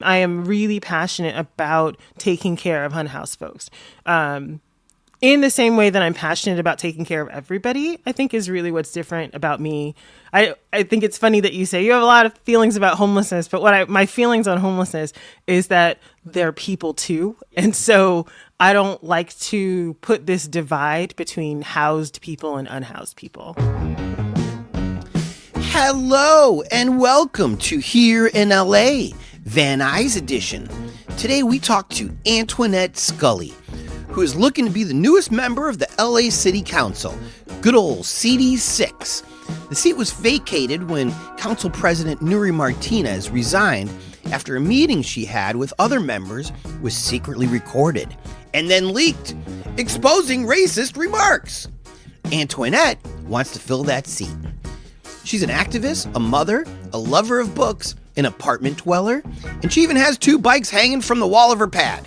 I am really passionate about taking care of unhoused folks. In the same way that I'm passionate about taking care of everybody, I think is really what's different about me. I think it's funny that you say you have a lot of feelings about homelessness, but my feelings on homelessness is that they're people too. And so I don't like to put this divide between housed people and unhoused people. Hello and welcome to Here in LA, Van Nuys edition. Today we talk to Antoinette Scully, who is looking to be the newest member of the LA City Council, good old CD6. The seat was vacated when Council President Nury Martinez resigned after a meeting she had with other members was secretly recorded and then leaked, exposing racist remarks. Antoinette wants to fill that seat. She's an activist, a mother, a lover of books, an apartment dweller, and she even has 2 bikes hanging from the wall of her pad.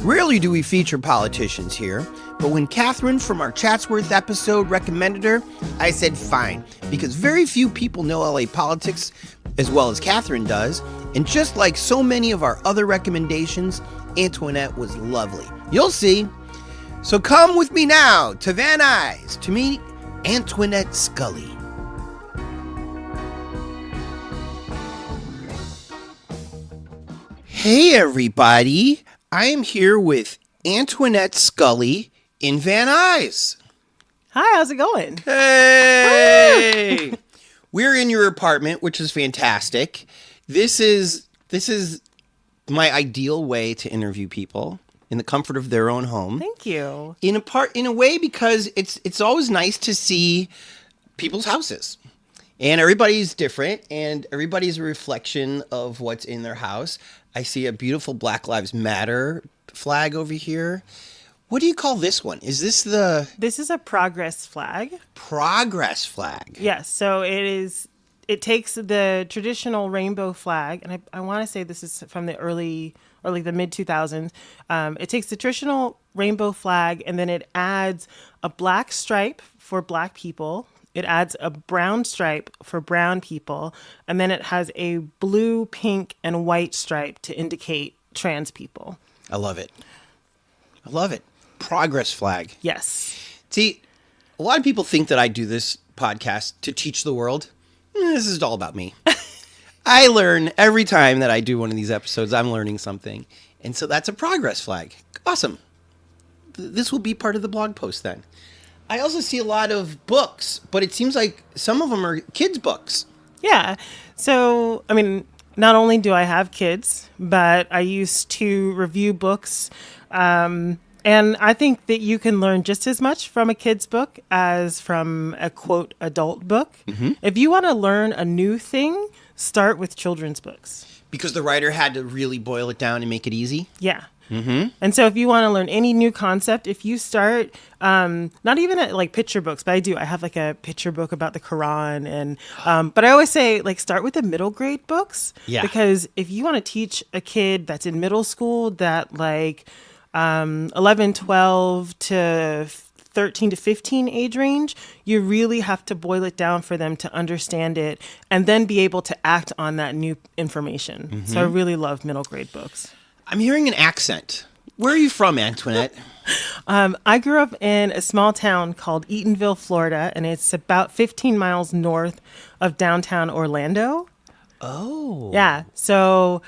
Rarely do we feature politicians here, but when Catherine from our Chatsworth episode recommended her, I said fine, because very few people know LA politics as well as Catherine does, and just like so many of our other recommendations, Antoinette was lovely. You'll see. So come with me now to Van Nuys to meet Antoinette Scully. Hey everybody, I am here with Antoinette Scully in Van Nuys. Hi, how's it going? Hey! We're in your apartment, which is fantastic. This is my ideal way to interview people in the comfort of their own home. Thank you. In a way because it's always nice to see people's houses. And everybody's different, and everybody's a reflection of what's in their house. I see a beautiful Black Lives Matter flag over here. What do you call this one? Is this the... This is a progress flag. Progress flag. Yes, so it takes the traditional rainbow flag, and I want to say this is from the early or like the mid 2000s. It takes the traditional rainbow flag, and then it adds a black stripe for Black people. It adds a brown stripe for brown people, and then it has a blue, pink, and white stripe to indicate trans people. I love it. I love it. Progress flag. Yes. See, a lot of people think that I do this podcast to teach the world. This is all about me. I learn every time that I do one of these episodes. I'm learning something. And so that's a progress flag. Awesome. This will be part of the blog post then. I also see a lot of books, but it seems like some of them are kids' books. Yeah. So, I mean, not only do I have kids, but I used to review books. And I think that you can learn just as much from a kid's book as from a, quote, adult book. Mm-hmm. If you want to learn a new thing, start with children's books. Because the writer had to really boil it down and make it easy? Yeah. Mm-hmm. And so if you want to learn any new concept, if you start, not even at like picture books, but I have like a picture book about the Quran. And but I always say, like, start with the middle grade books. Yeah. Because if you want to teach a kid that's in middle school that like 11, 12 to 13 to 15 age range, you really have to boil it down for them to understand it and then be able to act on that new information. Mm-hmm. So I really love middle grade books. I'm hearing an accent. Where are you from, Antoinette? I grew up in a small town called Eatonville, Florida, and it's about 15 miles north of downtown Orlando. Oh. Yeah. So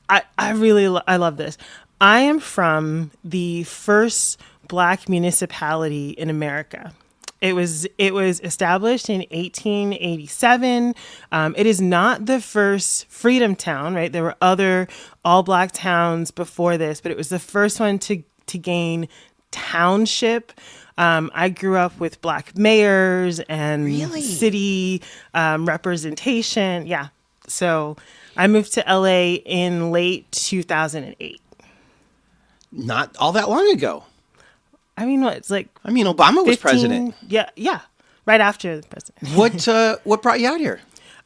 I really love this. I am from the first Black municipality in America. It was established in 1887. It is not the first freedom town, right? There were other all-Black towns before this, but it was the first one to gain township. I grew up with Black mayors and city representation. Yeah. So I moved to LA in late 2008. Not all that long ago. I mean, what? It's like... I mean, Obama was 15, president. Yeah. Right after the president. What brought you out here?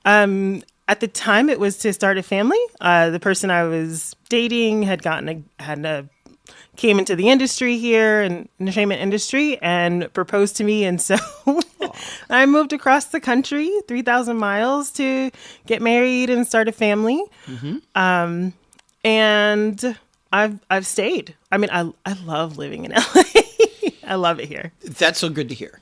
At the time, it was to start a family. The person I was dating came into the industry here, in the entertainment industry, and proposed to me. And so I moved across the country, 3,000 miles to get married and start a family. Mm-hmm. and I've stayed. I mean, I love living in LA. I love it here. That's so good to hear.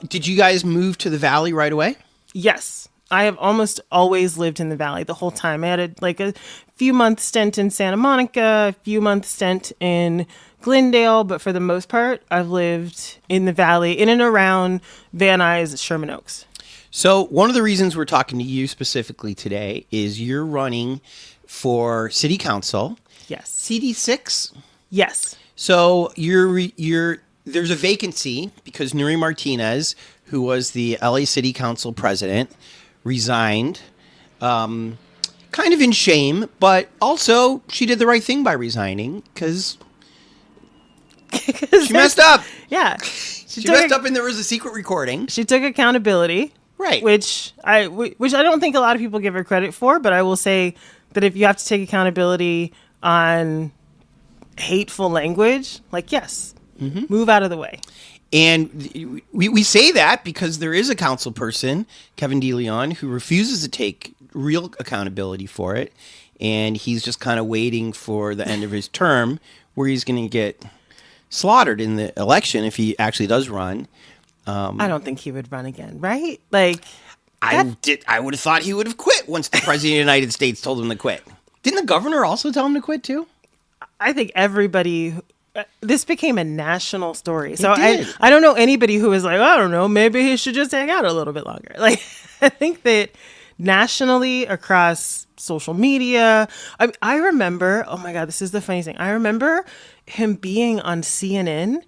Did you guys move to the Valley right away? Yes. I have almost always lived in the Valley the whole time. I had a few month stint in Santa Monica, a few month stint in Glendale, but for the most part, I've lived in the Valley, in and around Van Nuys, Sherman Oaks. So one of the reasons we're talking to you specifically today is you're running for city council. Yes. CD6? Yes. So there's a vacancy because Nuri Martinez, who was the LA City Council president, resigned, kind of in shame, but also she did the right thing by resigning because she messed up. Yeah. She messed up and there was a secret recording. She took accountability. Right. Which I don't think a lot of people give her credit for, but I will say that if you have to take accountability on hateful language, yes, move out of the way. And we say that because there is a council person, Kevin DeLeon, who refuses to take real accountability for it. And he's just kind of waiting for the end of his term where he's going to get slaughtered in the election if he actually does run. I don't think he would run again, right? I would have thought he would have quit once the president of the United States told him to quit. Didn't the governor also tell him to quit too? I think everybody... this became a national story. So did. I don't know anybody who was like, I don't know, maybe he should just hang out a little bit longer. I think that nationally across social media, I remember, oh my God, this is the funny thing. I remember him being on CNN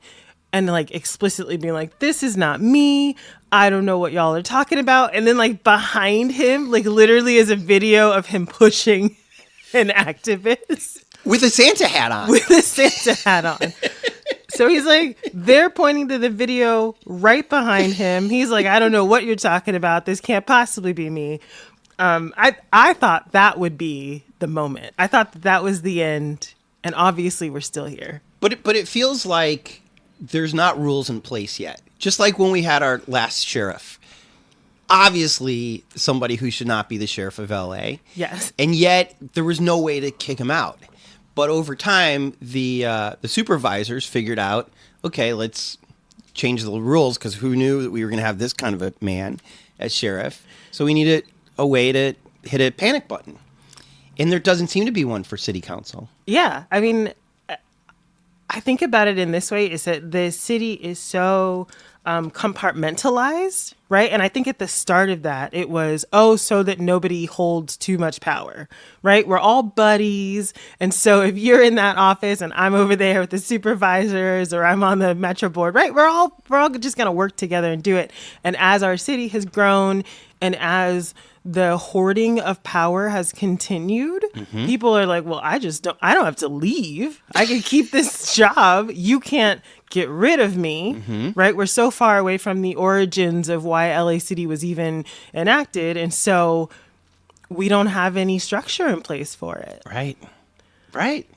and explicitly being like, this is not me. I don't know what y'all are talking about. And then behind him, literally is a video of him pushing an activist. With a Santa hat on. With a Santa hat on. So he's they're pointing to the video right behind him. He's like, I don't know what you're talking about. This can't possibly be me. I thought that would be the moment. I thought that was the end. And obviously we're still here. But it feels like there's not rules in place yet. Just like when we had our last sheriff. Obviously somebody who should not be the sheriff of LA. Yes. And yet there was no way to kick him out. But over time, the supervisors figured out, okay, let's change the rules because who knew that we were going to have this kind of a man as sheriff? So we needed a way to hit a panic button. And there doesn't seem to be one for city council. Yeah. I mean, I think about it in this way is that the city is so compartmentalized, right? And I think at the start of that, it was, so that nobody holds too much power, right? We're all buddies. And so if you're in that office and I'm over there with the supervisors or I'm on the Metro board, right? We're all just going to work together and do it. And as our city has grown and as the hoarding of power has continued, people are like, well, I don't have to leave. I can keep this job. You can't get rid of me, right? We're so far away from the origins of why LA City was even enacted. And so we don't have any structure in place for it. Right.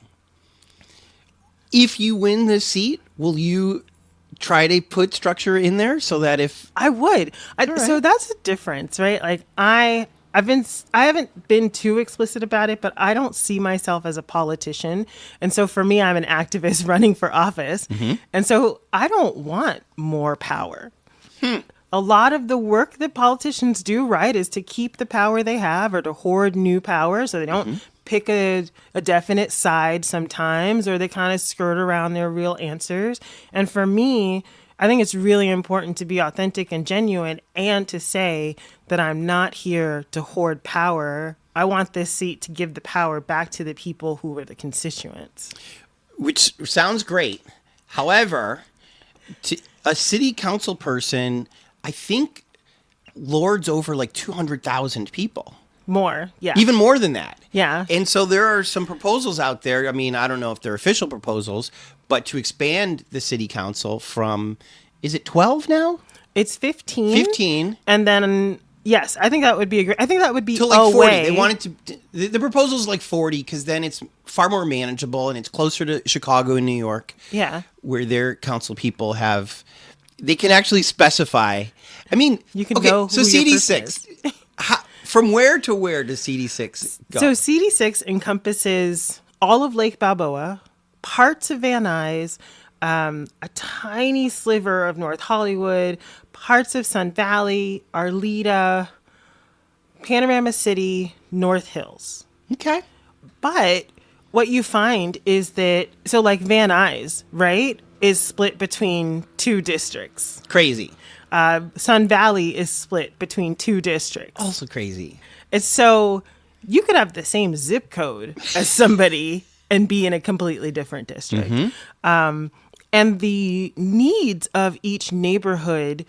If you win this seat, will you try to put structure in there so that if... I would. Right. So that's a difference, right? I haven't been too explicit about it, but I don't see myself as a politician. And so for me, I'm an activist running for office. And so I don't want more power. A lot of the work that politicians do, right, is to keep the power they have or to hoard new power so they don't pick a definite side sometimes, or they kind of skirt around their real answers. And for me, I think it's really important to be authentic and genuine and to say that I'm not here to hoard power. I want this seat to give the power back to the people who were the constituents. Which sounds great. However, a city council person, I think, lords over 200,000 people. More, yeah. Even more than that. Yeah. And so there are some proposals out there. I mean, I don't know if they're official proposals, but to expand the city council from, is it 12 now? It's 15. 15. And then, yes, I think that would be I think that would be to 40. They wanted to, the proposal is 40 because then it's far more manageable and it's closer to Chicago and New York. Yeah. Where their council people they can actually specify. I mean, you can go. So CD6. From where to where does CD6 go? So CD6 encompasses all of Lake Balboa, parts of Van Nuys, a tiny sliver of North Hollywood, parts of Sun Valley, Arleta, Panorama City, North Hills. Okay. But what you find is that, so like Van Nuys, right, is split between two districts. Crazy. Sun Valley is split between two districts. Also crazy. And so you could have the same zip code as somebody and be in a completely different district. And the needs of each neighborhood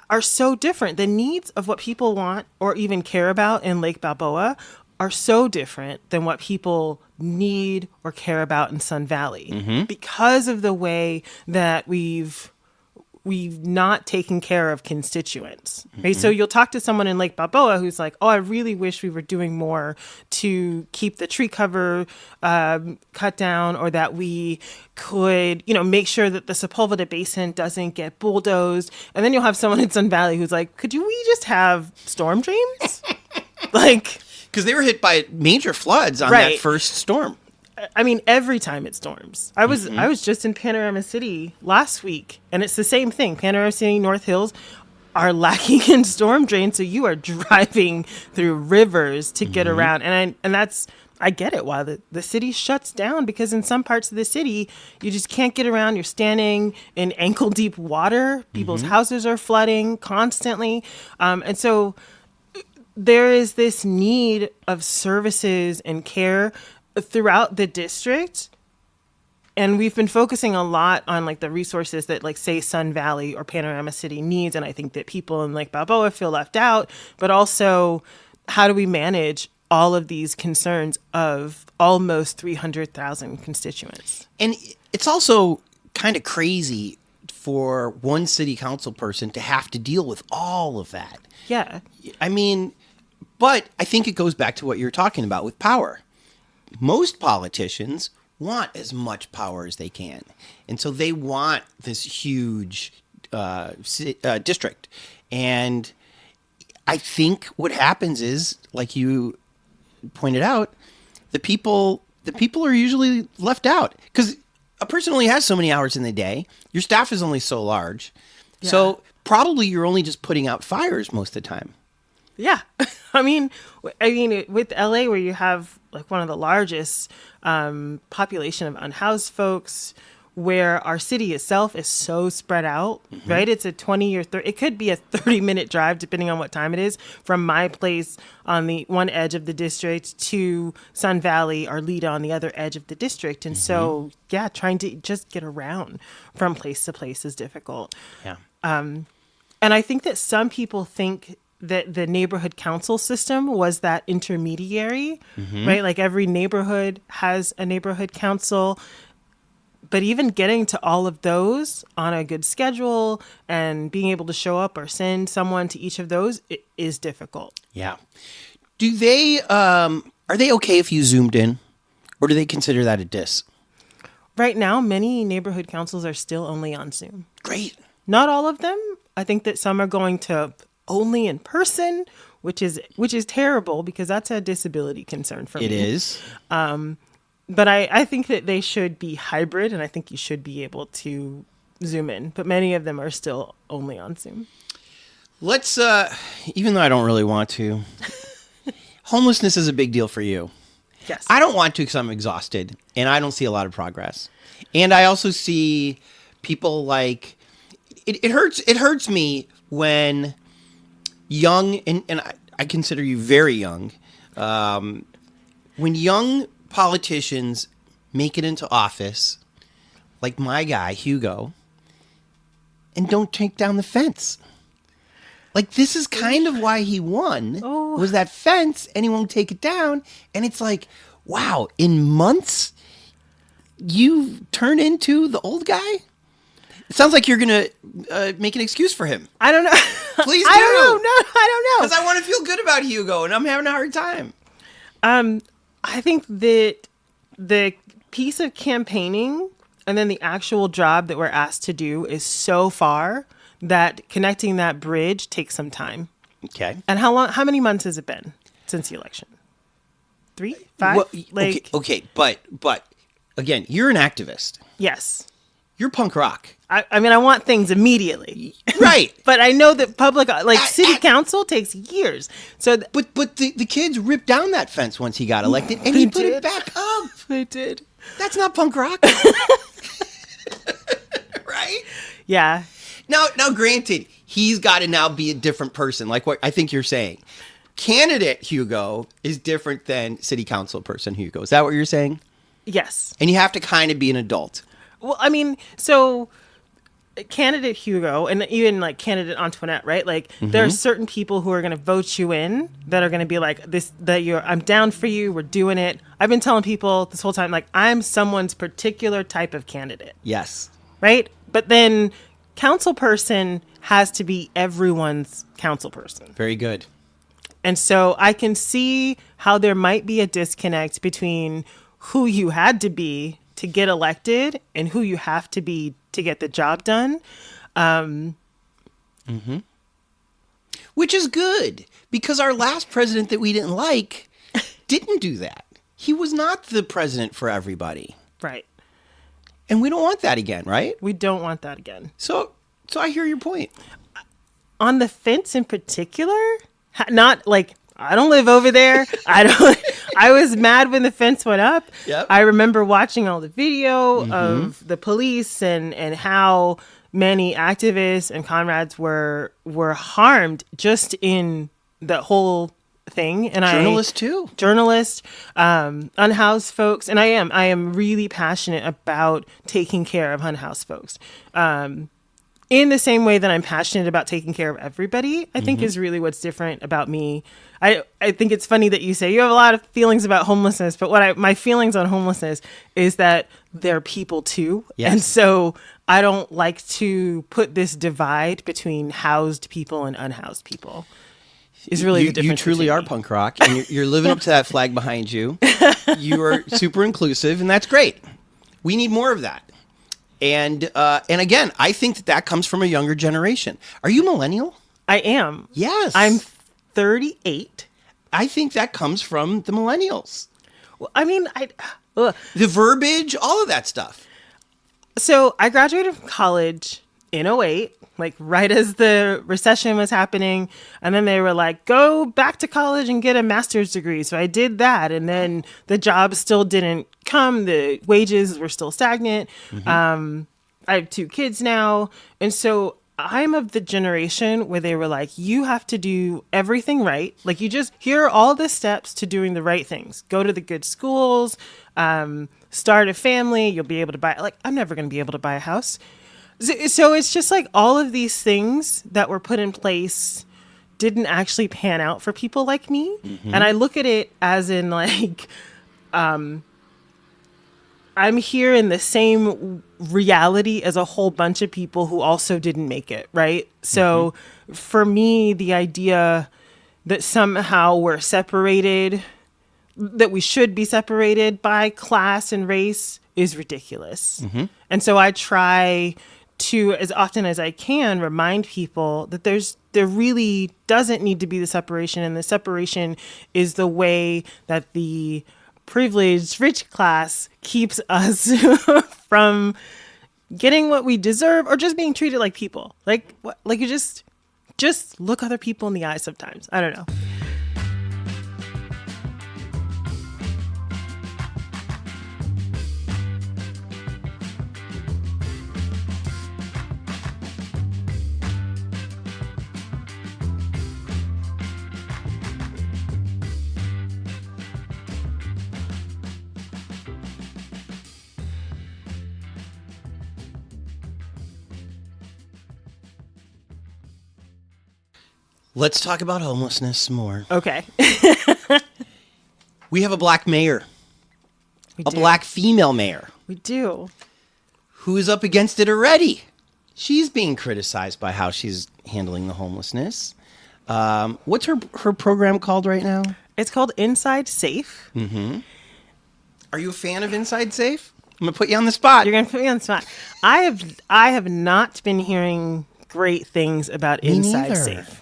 are so different. The needs of what people want or even care about in Lake Balboa are so different than what people need or care about in Sun Valley because of the way that we've not taken care of constituents, right? So you'll talk to someone in Lake Balboa who's like, oh, I really wish we were doing more to keep the tree cover cut down, or that we could, make sure that the Sepulveda Basin doesn't get bulldozed. And then you'll have someone in Sun Valley who's like, we just have storm drains? Because they were hit by major floods on that first storm. I mean, every time it storms. I was just in Panorama City last week, and it's the same thing. Panorama City, North Hills are lacking in storm drains, so you are driving through rivers to get around. And I get it why the city shuts down, because in some parts of the city, you just can't get around. You're standing in ankle-deep water. People's houses are flooding constantly. And so there is this need of services and care throughout the district, and we've been focusing a lot on like the resources that say Sun Valley or Panorama City needs, and I think that people in Lake Balboa feel left out, but also how do we manage all of these concerns of almost 300,000 constituents? And it's also kind of crazy for one city council person to have to deal with all of that. Yeah. I mean, but I think it goes back to what you're talking about with power. Most politicians want as much power as they can. And so they want this huge district. And I think what happens is, like you pointed out, the people are usually left out. Because a person only has so many hours in the day. Your staff is only so large. Yeah. So probably you're only just putting out fires most of the time. Yeah. I mean, with LA, where you have one of the largest population of unhoused folks, where our city itself is so spread out, right? It's a 20 or 30, it could be a 30-minute drive, depending on what time it is, from my place on the one edge of the district to Sun Valley, Arleta on the other edge of the district. And so, yeah, trying to just get around from place to place is difficult. Yeah. And I think that some people think that the neighborhood council system was that intermediary, right? Like every neighborhood has a neighborhood council, but even getting to all of those on a good schedule and being able to show up or send someone to each of those is difficult. Yeah. Do they, are they okay if you zoomed in, or do they consider that a diss? Right now, many neighborhood councils are still only on Zoom. Great. Not all of them. I think that some are going to only in person, which is terrible, because that's a disability concern for me. It is. But I think that they should be hybrid, and I think you should be able to Zoom in. But many of them are still only on Zoom. Let's, even though I don't really want to, homelessness is a big deal for you. Yes. I don't want to because I'm exhausted, and I don't see a lot of progress. And I also see people like, it hurts me when young, and I consider you very young, when young politicians make it into office, like my guy, Hugo, and don't take down the fence. Like, this is kind of why he won, was that fence, and he won't take it down. And it's like, wow, in months, you turn into the old guy? It sounds like you're going to make an excuse for him. I don't know. Please do. I don't know. No, I don't know. Because I want to feel good about Hugo, and I'm having a hard time. I think that the piece of campaigning and then the actual job that we're asked to do is so far that connecting that bridge takes some time. Okay. And how many months has it been since the election? 3, 5? Well, okay, but again, you're an activist. Yes. You're punk rock. I mean, I want things immediately. Right. But I know that city council takes years. So, But the kids ripped down that fence once he got elected, and he put it back up. They did. That's not punk rock. Right? Yeah. Now, granted, he's got to now be a different person, like what I think you're saying. Candidate Hugo is different than city council person Hugo. Is that what you're saying? Yes. And you have to kind of be an adult. Well, I mean, so candidate Hugo and even like candidate Antoinette, right? Like there are certain people who are going to vote you in that are going to be like I'm down for you. We're doing it. I've been telling people this whole time, like I'm someone's particular type of candidate. Yes. Right. But then council person has to be everyone's council person. Very good. And so I can see how there might be a disconnect between who you had to be to get elected and who you have to be to get the job done. Which is good, because our last president that we didn't like didn't do that. He was not the president for everybody. Right. And we don't want that again, right? We don't want that again. So I hear your point. On the fence in particular, not like I don't live over there. I was mad when the fence went up. Yep. I remember watching all the video of the police and how many activists and comrades were harmed just in the whole thing. And Journalists too. Journalists, unhoused folks, and I am really passionate about taking care of unhoused folks. In the same way that I'm passionate about taking care of everybody, I think is really what's different about me. I think it's funny that you say you have a lot of feelings about homelessness, but my feelings on homelessness is that they're people too. Yes. And so I don't like to put this divide between housed people and unhoused people. Is really the difference. You truly are punk rock, and you're living up to that flag behind you. You are super inclusive, and that's great. We need more of that. And again, I think that comes from a younger generation. Are you millennial? I am. Yes. I'm 38. I think that comes from the millennials. Well, I mean, The verbiage, all of that stuff. So I graduated from college in '08, like right as the recession was happening. And then they were like, go back to college and get a master's degree. So I did that. And then the job still didn't come. The wages were still stagnant. I have 2 kids now. And so I'm of the generation where they were like, you have to do everything right. Like here are all the steps to doing the right things. Go to the good schools, start a family. You'll be able to buy, like, I'm never going to be able to buy a house. So it's just like all of these things that were put in place didn't actually pan out for people like me. And I look at it as in like, I'm here in the same reality as a whole bunch of people who also didn't make it, right? So for me, the idea that somehow we're separated, that we should be separated by class and race is ridiculous. And so I try to, as often as I can, remind people that there really doesn't need to be the separation, and the separation is the way that the privileged rich class keeps us from getting what we deserve or just being treated like people. Like you just look other people in the eye sometimes. I don't know. Let's talk about homelessness some more. Okay. We have a black mayor, black female mayor. We do. Who is up against it already. She's being criticized by how she's handling the homelessness. What's her program called right now? It's called Inside Safe. Are you a fan of Inside Safe? I'm going to put you on the spot. You're going to put me on the spot. I have not been hearing great things about Inside neither. Safe.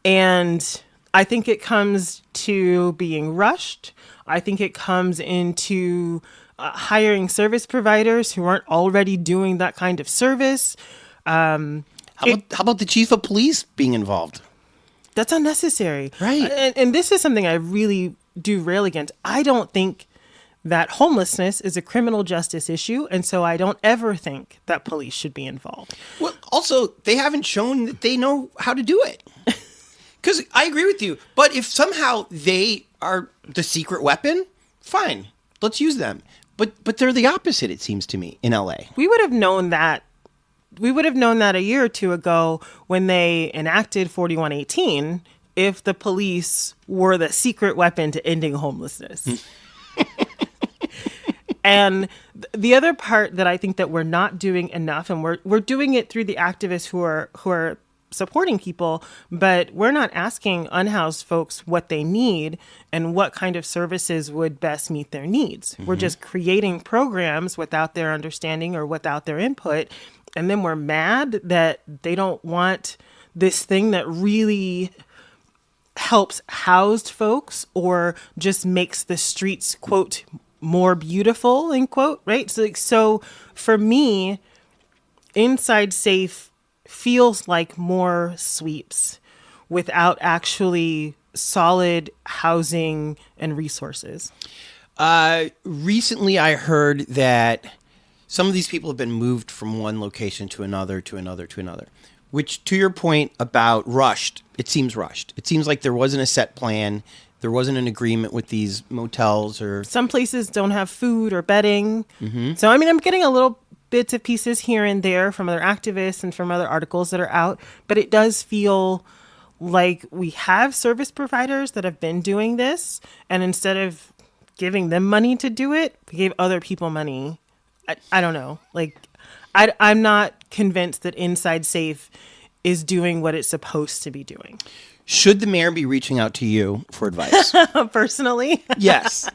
And I think it comes to being rushed. I think it comes into hiring service providers who aren't already doing that kind of service. How about the chief of police being involved? That's unnecessary. Right. And this is something I really do rail against. I don't think that homelessness is a criminal justice issue. And so I don't ever think that police should be involved. Well, also, they haven't shown that they know how to do it. Because I agree with you. But if somehow they are the secret weapon, fine. Let's use them. But they're the opposite, it seems to me, in LA. We would have known that. We would have known that a year or two ago when they enacted 4118 if the police were the secret weapon to ending homelessness. And the other part that I think that we're not doing enough, and we're doing it through the activists who are supporting people, but we're not asking unhoused folks what they need and what kind of services would best meet their needs. We're just creating programs without their understanding or without their input. And then we're mad that they don't want this thing that really helps housed folks or just makes the streets, quote, more beautiful, end quote, right? So for me, Inside Safe feels like more sweeps without actually solid housing and resources. Recently, I heard that some of these people have been moved from one location to another, which, to your point about rushed, it seems rushed. It seems like there wasn't a set plan. There wasn't an agreement with these motels or... Some places don't have food or bedding. So, I mean, I'm getting a little bits and pieces here and there from other activists and from other articles that are out, but it does feel like we have service providers that have been doing this, and instead of giving them money to do it, we gave other people money. I don't know. Like, I'm not convinced that Inside Safe is doing what it's supposed to be doing. Should the mayor be reaching out to you for advice? Personally? Yes.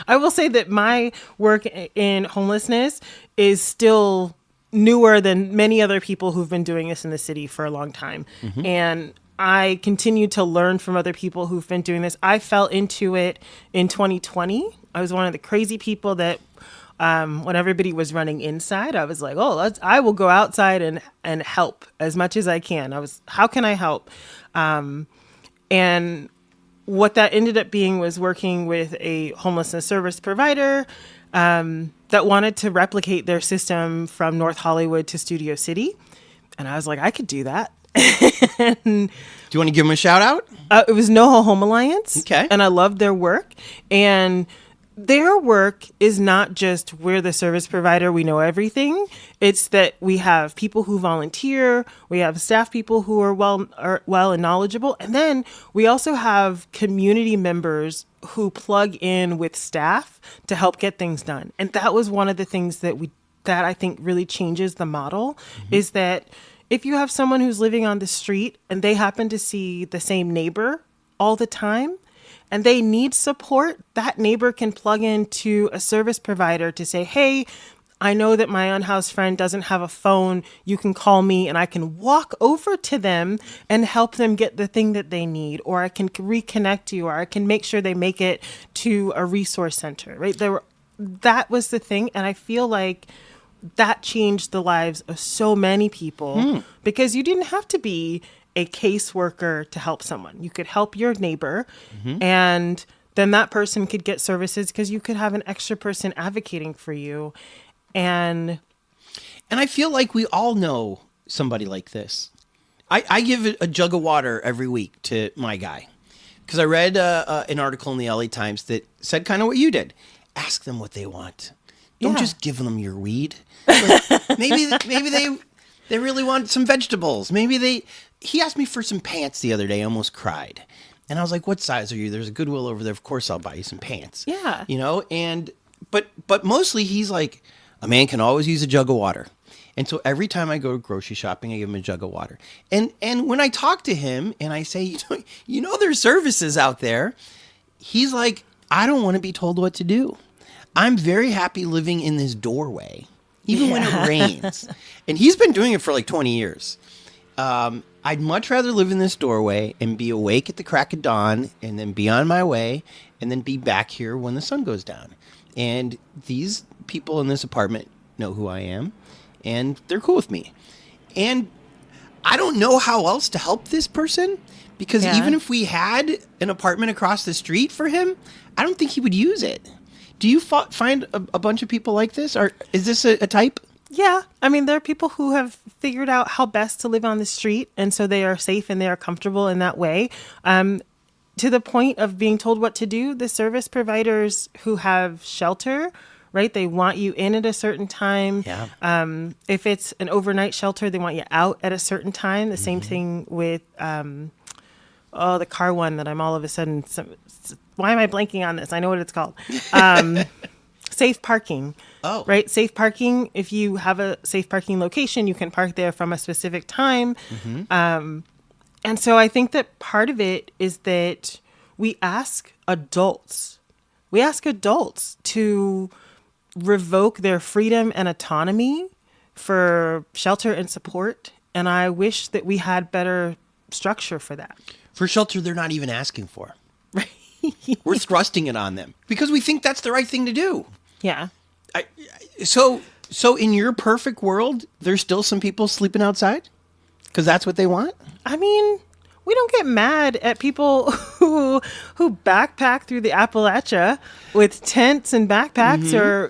I will say that my work in homelessness is still newer than many other people who've been doing this in the city for a long time. And I continue to learn from other people who've been doing this. I fell into it in 2020. I was one of the crazy people that when everybody was running inside, I was like, I will go outside and help as much as I can. How can I help? And what that ended up being was working with a homelessness service provider that wanted to replicate their system from North Hollywood to Studio City. And I was like, I could do that. Do you want to give them a shout out? It was NoHo Home Alliance. Okay. And I loved their work. And their work is not just we're the service provider, we know everything. It's that we have people who volunteer, we have staff people who are well and knowledgeable, and then we also have community members who plug in with staff to help get things done. And that was one of the things that I think really changes the model, is that if you have someone who's living on the street and they happen to see the same neighbor all the time, and they need support, that neighbor can plug into a service provider to say, hey, I know that my unhoused friend doesn't have a phone. You can call me and I can walk over to them and help them get the thing that they need. Or I can reconnect you, or I can make sure they make it to a resource center, right? That was the thing. And I feel like that changed the lives of so many people because you didn't have to be a caseworker to help someone. You could help your neighbor and then that person could get services because you could have an extra person advocating for you. And I feel like we all know somebody like this. I give a jug of water every week to my guy because I read an article in the LA Times that said kind of what you did. Ask them what they want. Don't just give them your weed. Like, maybe they really want some vegetables. He asked me for some pants the other day. I almost cried. And I was like, what size are you? There's a Goodwill over there. Of course I'll buy you some pants. Yeah. You know, but mostly he's like, a man can always use a jug of water. And so every time I go grocery shopping, I give him a jug of water. And when I talk to him and I say, you know, there's services out there, he's like, I don't want to be told what to do. I'm very happy living in this doorway, even when it rains. And he's been doing it for like 20 years. I'd much rather live in this doorway and be awake at the crack of dawn and then be on my way and then be back here when the sun goes down. And these people in this apartment know who I am, and they're cool with me. And I don't know how else to help this person, because even if we had an apartment across the street for him, I don't think he would use it. Do you find a bunch of people like this? Or is this a type? Yeah. I mean, there are people who have figured out how best to live on the street, and so they are safe and they are comfortable in that way. To the point of being told what to do, the service providers who have shelter, right? They want you in at a certain time. Yeah. If it's an overnight shelter, they want you out at a certain time. The same thing with the car one that I'm all of a sudden... why am I blanking on this? I know what it's called. Safe parking. Oh. Right? Safe parking. If you have a safe parking location, you can park there from a specific time. And so I think that part of it is that we ask adults to revoke their freedom and autonomy for shelter and support. And I wish that we had better structure for that. For shelter they're not even asking for. Right. We're thrusting it on them because we think that's the right thing to do. Yeah. So in your perfect world, there's still some people sleeping outside because that's what they want? I mean, we don't get mad at people who backpack through the Appalachia with tents and backpacks, or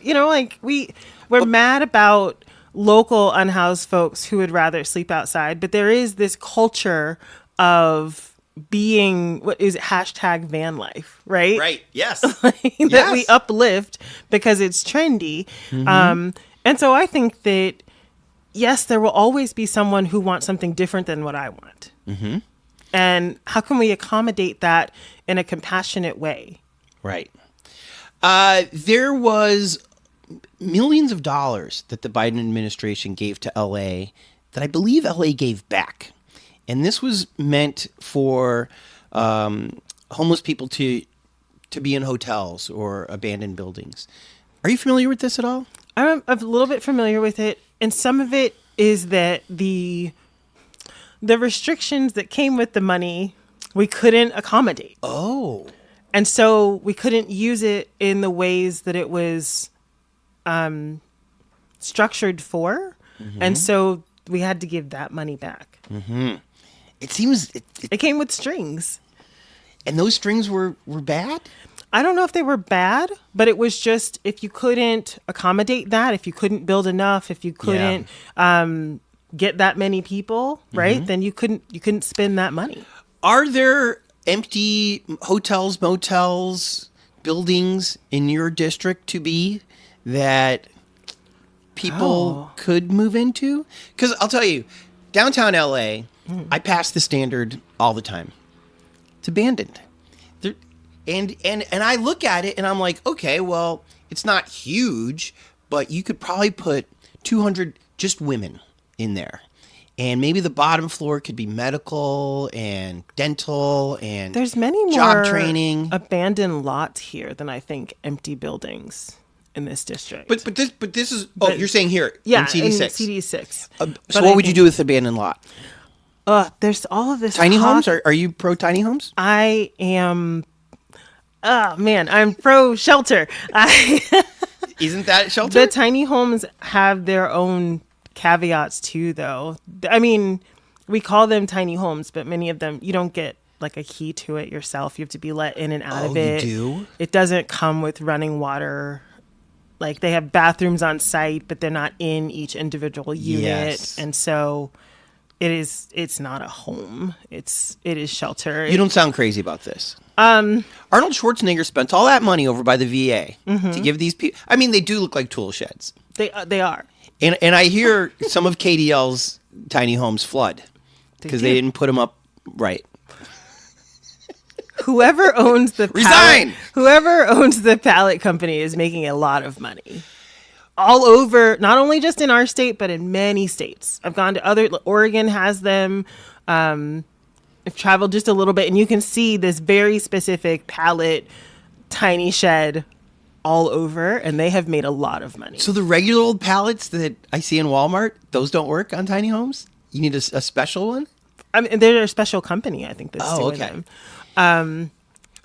we're mad about local unhoused folks who would rather sleep outside. But there is this culture of being, what is it, hashtag van life, right? Right. Yes. That we uplift because it's trendy. And so I think that, yes, there will always be someone who wants something different than what I want. And how can we accommodate that in a compassionate way? Right. There was millions of dollars that the Biden administration gave to LA that I believe LA gave back. And this was meant for homeless people to be in hotels or abandoned buildings. Are you familiar with this at all? I'm a little bit familiar with it. And some of it is that the restrictions that came with the money, we couldn't accommodate. Oh. And so we couldn't use it in the ways that it was structured for. And so we had to give that money back. It seems... It came with strings. And those strings were bad? I don't know if they were bad, but it was just, if you couldn't accommodate that, if you couldn't build enough, if you couldn't get that many people, right, then you couldn't spend that money. Are there empty hotels, motels, buildings in your district to be that people could move into? Because I'll tell you, downtown LA, I pass the Standard all the time. It's abandoned. And I look at it and I'm like, okay, well, it's not huge, but you could probably put 200 just women in there. And maybe the bottom floor could be medical and dental and there's many more job training. Abandoned lots here than I think empty buildings in this district. But this is you're saying here in CD6. In CD6. So what would you do with the abandoned lot? There's all of this tiny talk. homes. Are you pro tiny homes? I am. Oh man, I'm pro shelter. Isn't that shelter? The tiny homes have their own caveats too, though. I mean, we call them tiny homes, but many of them you don't get like a key to it yourself. You have to be let in and out of it. You do? It doesn't come with running water. Like they have bathrooms on site, but they're not in each individual unit, and so it's not a home. It is shelter. You don't sound crazy about this. Arnold Schwarzenegger spent all that money over by the VA to give these people. I mean, they do look like tool sheds. They are. And I hear some of KDL's tiny homes flood because they didn't put them up right. Whoever owns the resign. Whoever owns the pallet company is making a lot of money. All over, not only just in our state, but in many states. I've gone to Oregon has them. I've traveled just a little bit, and you can see this very specific pallet, tiny shed all over, and they have made a lot of money. So the regular old pallets that I see in Walmart, those don't work on tiny homes? You need a special one? I mean, they're a special company, I think, that's doing okay. them.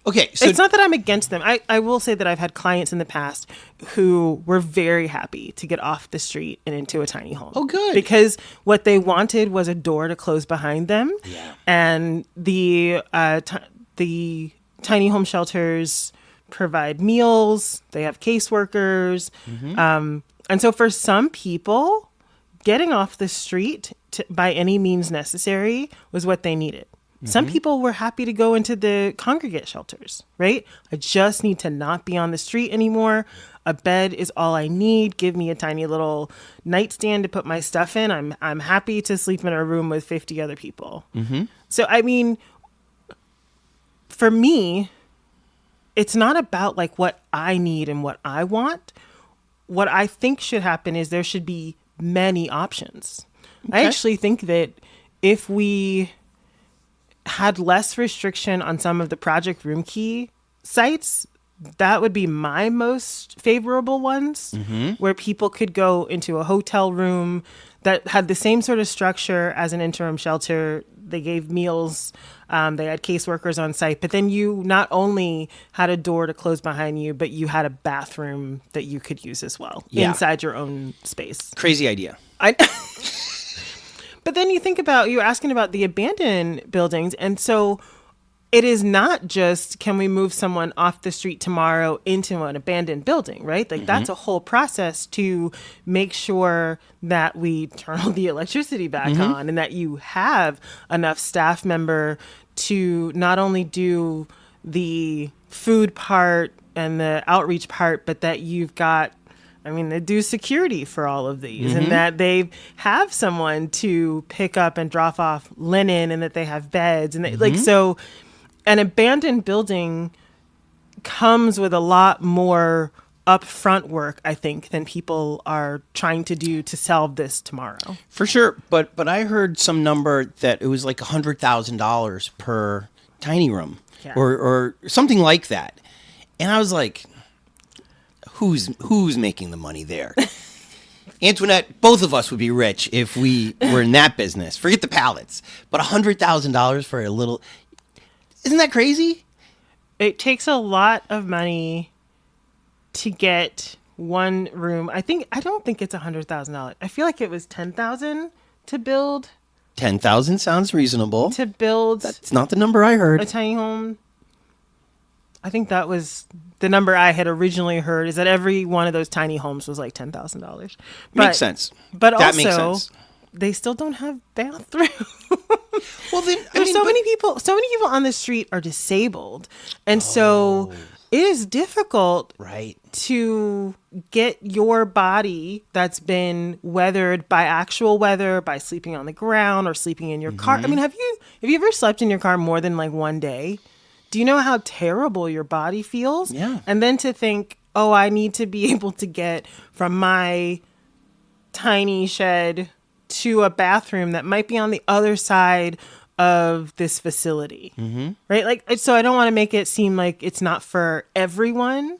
Okay, so It's not that I'm against them. I will say that I've had clients in the past who were very happy to get off the street and into a tiny home. Oh, good. Because what they wanted was a door to close behind them. Yeah. And the tiny home shelters provide meals. They have caseworkers. And so for some people, getting off the street by any means necessary was what they needed. Some people were happy to go into the congregate shelters, right? I just need to not be on the street anymore. A bed is all I need. Give me a tiny little nightstand to put my stuff in. I'm happy to sleep in a room with 50 other people. So, I mean, for me, it's not about like what I need and what I want. What I think should happen is there should be many options. I actually think that if we had less restriction on some of the Project Room Key sites, that would be my most favorable ones, where people could go into a hotel room that had the same sort of structure as an interim shelter. They gave meals, they had caseworkers on site, but then you not only had a door to close behind you, but you had a bathroom that you could use as well inside your own space. crazy idea. But then you think about, you're asking about the abandoned buildings. And so it is not just, can we move someone off the street tomorrow into an abandoned building, right? Like that's a whole process to make sure that we turn all the electricity back on and that you have enough staff member to not only do the food part and the outreach part, but that you've got, I mean, they do security for all of these and that they have someone to pick up and drop off linen and that they have beds and they, like, so an abandoned building comes with a lot more upfront work, I think, than people are trying to do to solve this tomorrow. For sure. But I heard some number that it was like $100,000 per tiny room or something like that. And I was like, who's making the money there? Antoinette, both of us would be rich if we were in that business. Forget the pallets. But $100,000 for a little, isn't that crazy? It takes a lot of money to get one room. I don't think it's $100,000. I feel like it was $10,000 to build. 10,000 sounds reasonable. To build. That's not the number I heard. A tiny home. I think that was the number I had originally heard, is that every one of those tiny homes was like $10,000. Makes sense. But that also, makes sense. They still don't have bathrooms. Well, then There's so many people on the street are disabled. And so it is difficult to get your body that's been weathered by actual weather, by sleeping on the ground or sleeping in your car. I mean, have you ever slept in your car more than like one day? Do you know how terrible your body feels? Yeah. And then to think, oh, I need to be able to get from my tiny shed to a bathroom that might be on the other side of this facility, right? Like, so I don't want to make it seem like it's not for everyone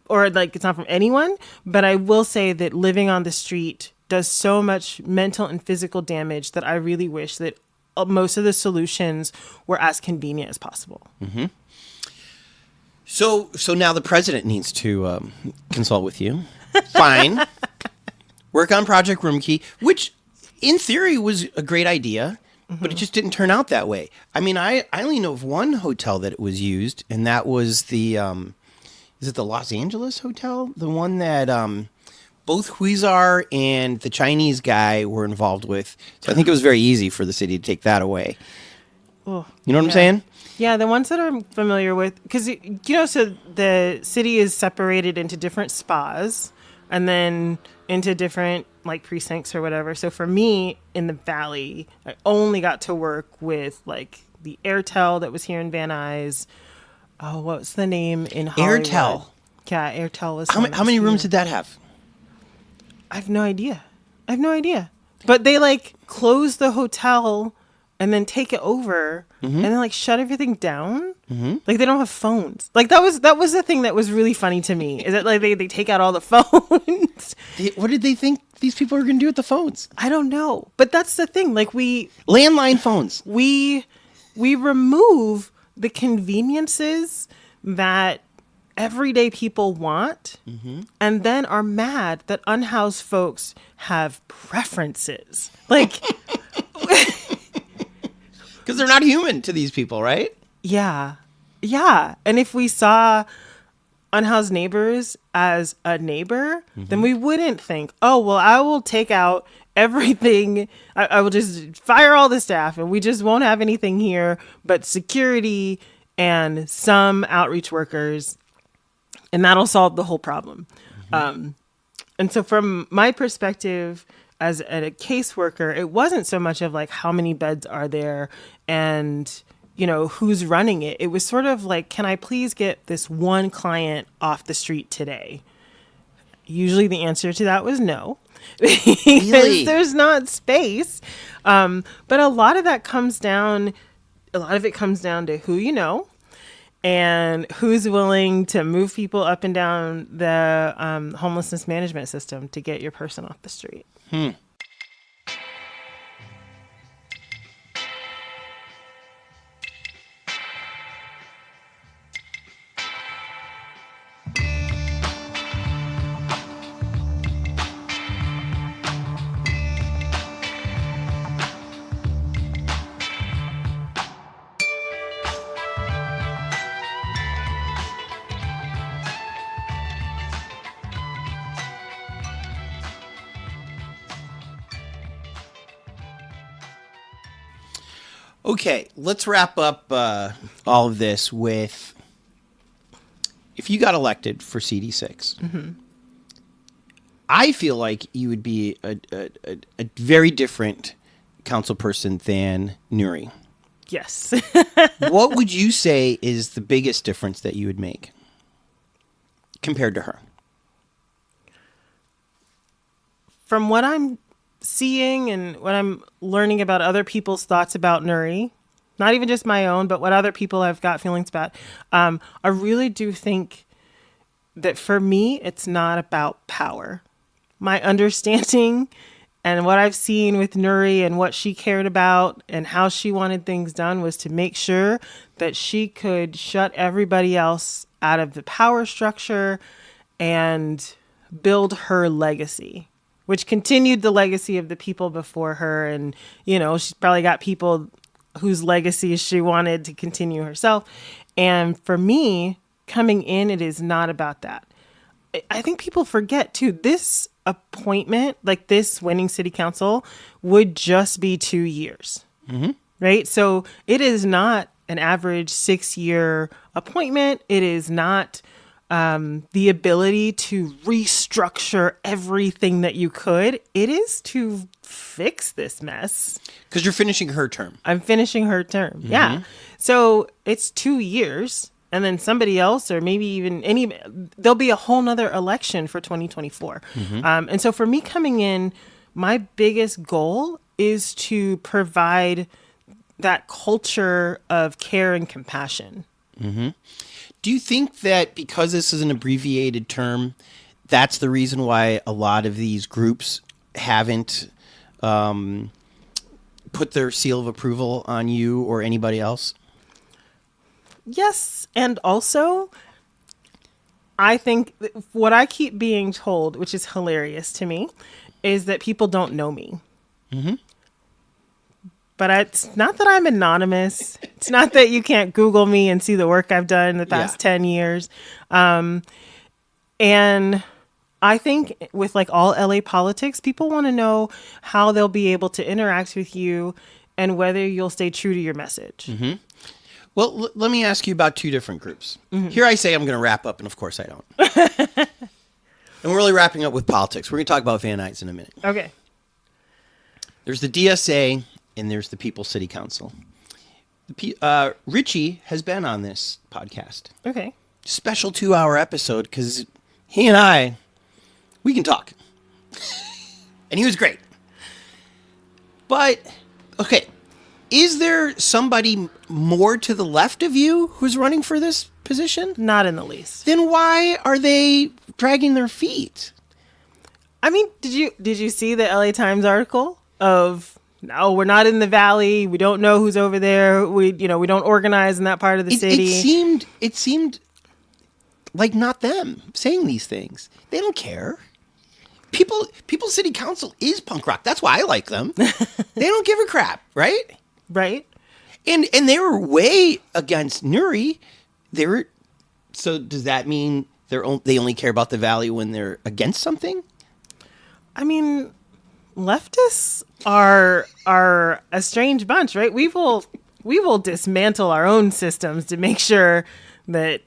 or like it's not from anyone, but I will say that living on the street does so much mental and physical damage that I really wish that most of the solutions were as convenient as possible. So now the president needs to consult with you. Fine. Work on Project Room Key, which in theory was a great idea, but it just didn't turn out that way. I mean, I only know of one hotel that it was used, and that was the, is it the Los Angeles hotel? The one that both Huizar and the Chinese guy were involved with. So I think it was very easy for the city to take that away. Oh, you know what I'm saying? Yeah, the ones that I'm familiar with, because, so the city is separated into different spas and then into different like precincts or whatever. So for me in the Valley, I only got to work with like the Airtel that was here in Van Nuys. Oh, what's the name in Hollywood? Airtel. Yeah, Airtel was. How many rooms did that have? I have no idea. But they like closed the hotel and then take it over and then like shut everything down. Like they don't have phones. Like that was the thing that was really funny to me, is that like they take out all the phones. What did they think these people were going to do with the phones? I don't know. But that's the thing. Like landline phones. We remove the conveniences that everyday people want, and then are mad that unhoused folks have preferences. Like, because they're not human to these people, right? Yeah. And if we saw unhoused neighbors as a neighbor, then we wouldn't think, oh, well, I will take out everything. I will just fire all the staff and we just won't have anything here but security and some outreach workers. And that'll solve the whole problem. And so from my perspective as a caseworker, it wasn't so much of like how many beds are there and, you know, who's running it. It was sort of like, can I please get this one client off the street today? Usually the answer to that was no. Because there's not space. But a lot of it comes down to who you know, and who's willing to move people up and down the homelessness management system to get your person off the street. Okay, let's wrap up all of this with, if you got elected for CD6, I feel like you would be a very different council person than Nuri. Yes. What would you say is the biggest difference that you would make compared to her? From what I'm seeing and what I'm learning about other people's thoughts about Nuri, not even just my own, but what other people have got feelings about, I really do think that for me, it's not about power. My understanding and what I've seen with Nuri and what she cared about and how she wanted things done was to make sure that she could shut everybody else out of the power structure and build her legacy, which continued the legacy of the people before her. And, you know, she's probably got people whose legacies she wanted to continue herself. And for me, coming in, it is not about that. I think people forget, too, this appointment, like this winning city council, would just be 2 years, right? So it is not an average 6-year appointment. It is not the ability to restructure everything that you could. It is to fix this mess. Because you're finishing her term. I'm finishing her term. Yeah. So it's 2 years, and then somebody else, or maybe even there'll be a whole nother election for 2024. And so for me coming in, my biggest goal is to provide that culture of care and compassion. Do you think that because this is an abbreviated term, that's the reason why a lot of these groups haven't put their seal of approval on you or anybody else? Yes. And also, I think what I keep being told, which is hilarious to me, is that people don't know me. But it's not that I'm anonymous. It's not that you can't Google me and see the work I've done in the past 10 years. And I think with like all LA politics, people want to know how they'll be able to interact with you and whether you'll stay true to your message. Well, let me ask you about two different groups. Here I say I'm going to wrap up, and of course I don't. And we're really wrapping up with politics. We're going to talk about Van Nuys in a minute. Okay. There's the DSA, and there's the People's City Council. Richie has been on this podcast. Okay. Special 2-hour episode, because he and I, we can talk. And he was great. But, okay, Is there somebody more to the left of you who's running for this position? Not in the least. Then why are they dragging their feet? I mean, did you see the LA Times article of, no, we're not in the valley. We don't know who's over there. We don't organize in that part of the city. It seemed like not them saying these things. They don't care. People's city council is punk rock. That's why I like them. They don't give a crap, right? Right. And they were way against Nuri. So does that mean they only care about the valley when they're against something? I mean, leftists are a strange bunch, right? We will dismantle our own systems to make sure that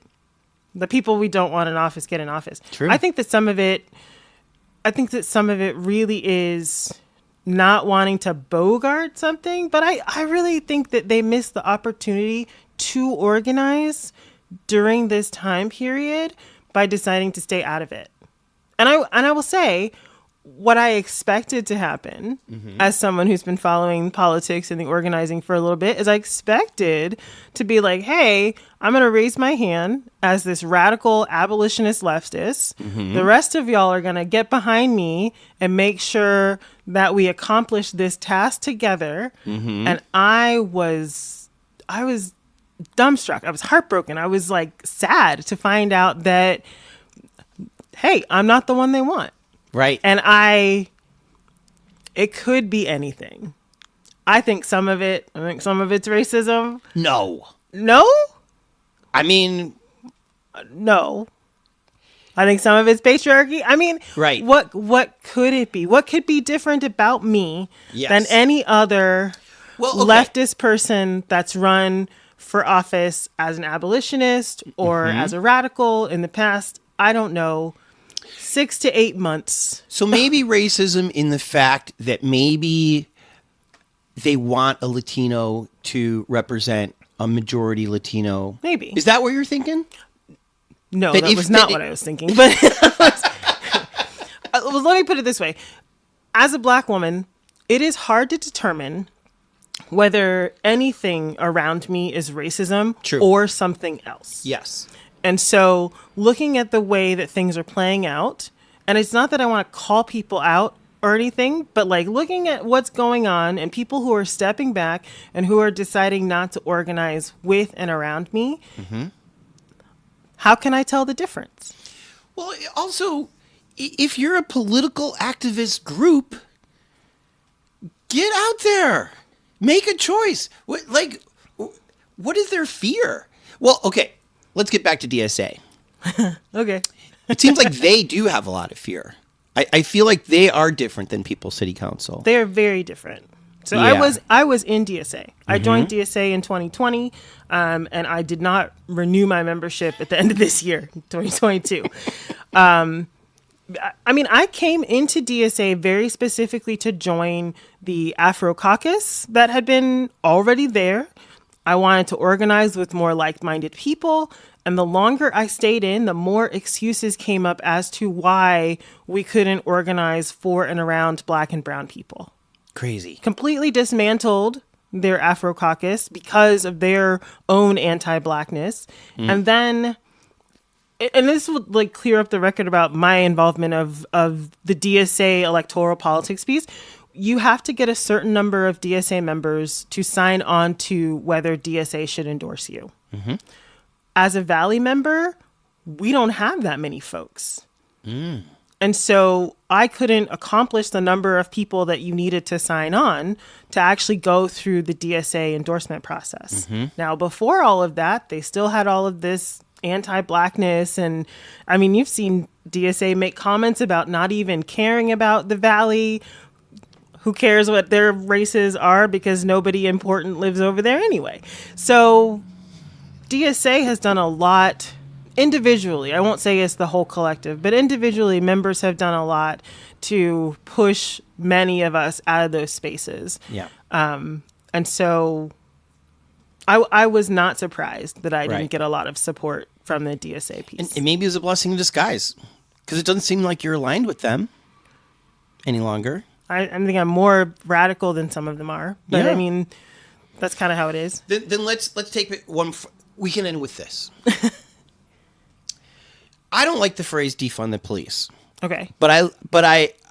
the people we don't want in office get in office. True. I think that some of it really is not wanting to bogart something, but I really think that they missed the opportunity to organize during this time period by deciding to stay out of it. And I will say, what I expected to happen as someone who's been following politics and the organizing for a little bit is I expected to be like, hey, I'm going to raise my hand as this radical abolitionist leftist. The rest of y'all are going to get behind me and make sure that we accomplish this task together. And I was dumbstruck. I was heartbroken. I was like sad to find out that, hey, I'm not the one they want. Right. And it could be anything. I think some of it's racism. No. I mean, no. I think some of it's patriarchy. I mean, right. What could it be? What could be different about me than any other leftist person that's run for office as an abolitionist or as a radical in the past? I don't know. 6 to 8 months. So maybe racism in the fact that maybe they want a Latino to represent a majority Latino. Maybe. Is that what you're thinking? No, that was not what I was thinking. But let me put it this way. As a Black woman, it is hard to determine whether anything around me is racism or something else. Yes. And so looking at the way that things are playing out, and it's not that I want to call people out or anything, but like looking at what's going on and people who are stepping back and who are deciding not to organize with and around me, how can I tell the difference? Well, also, if you're a political activist group, get out there. Make a choice. What is their fear? Well, okay. Let's get back to DSA. Okay. It seems like they do have a lot of fear. I feel like they are different than People's City Council. They are very different. So yeah. I was in DSA. I joined DSA in 2020, and I did not renew my membership at the end of this year, 2022. I mean, I came into DSA very specifically to join the Afro Caucus that had been already there. I wanted to organize with more like-minded people. And the longer I stayed in, the more excuses came up as to why we couldn't organize for and around Black and brown people. Crazy. Completely dismantled their Afro Caucus because of their own anti-Blackness. And then, and this would like clear up the record about my involvement of the DSA electoral politics piece. You have to get a certain number of DSA members to sign on to whether DSA should endorse you. As a Valley member, we don't have that many folks. And so I couldn't accomplish the number of people that you needed to sign on to actually go through the DSA endorsement process. Now, before all of that, they still had all of this anti-Blackness. And I mean, you've seen DSA make comments about not even caring about the Valley. Who cares what their races are because nobody important lives over there anyway. So DSA has done a lot individually. I won't say it's the whole collective, but individually members have done a lot to push many of us out of those spaces. Yeah. And so I was not surprised that I didn't get a lot of support from the DSA piece. And maybe it was a blessing in disguise because it doesn't seem like you're aligned with them any longer. I think I'm more radical than some of them are. But I mean, That's kind of how it is. Then let's take it one. We can end with this. I don't like the phrase defund the police. Okay. But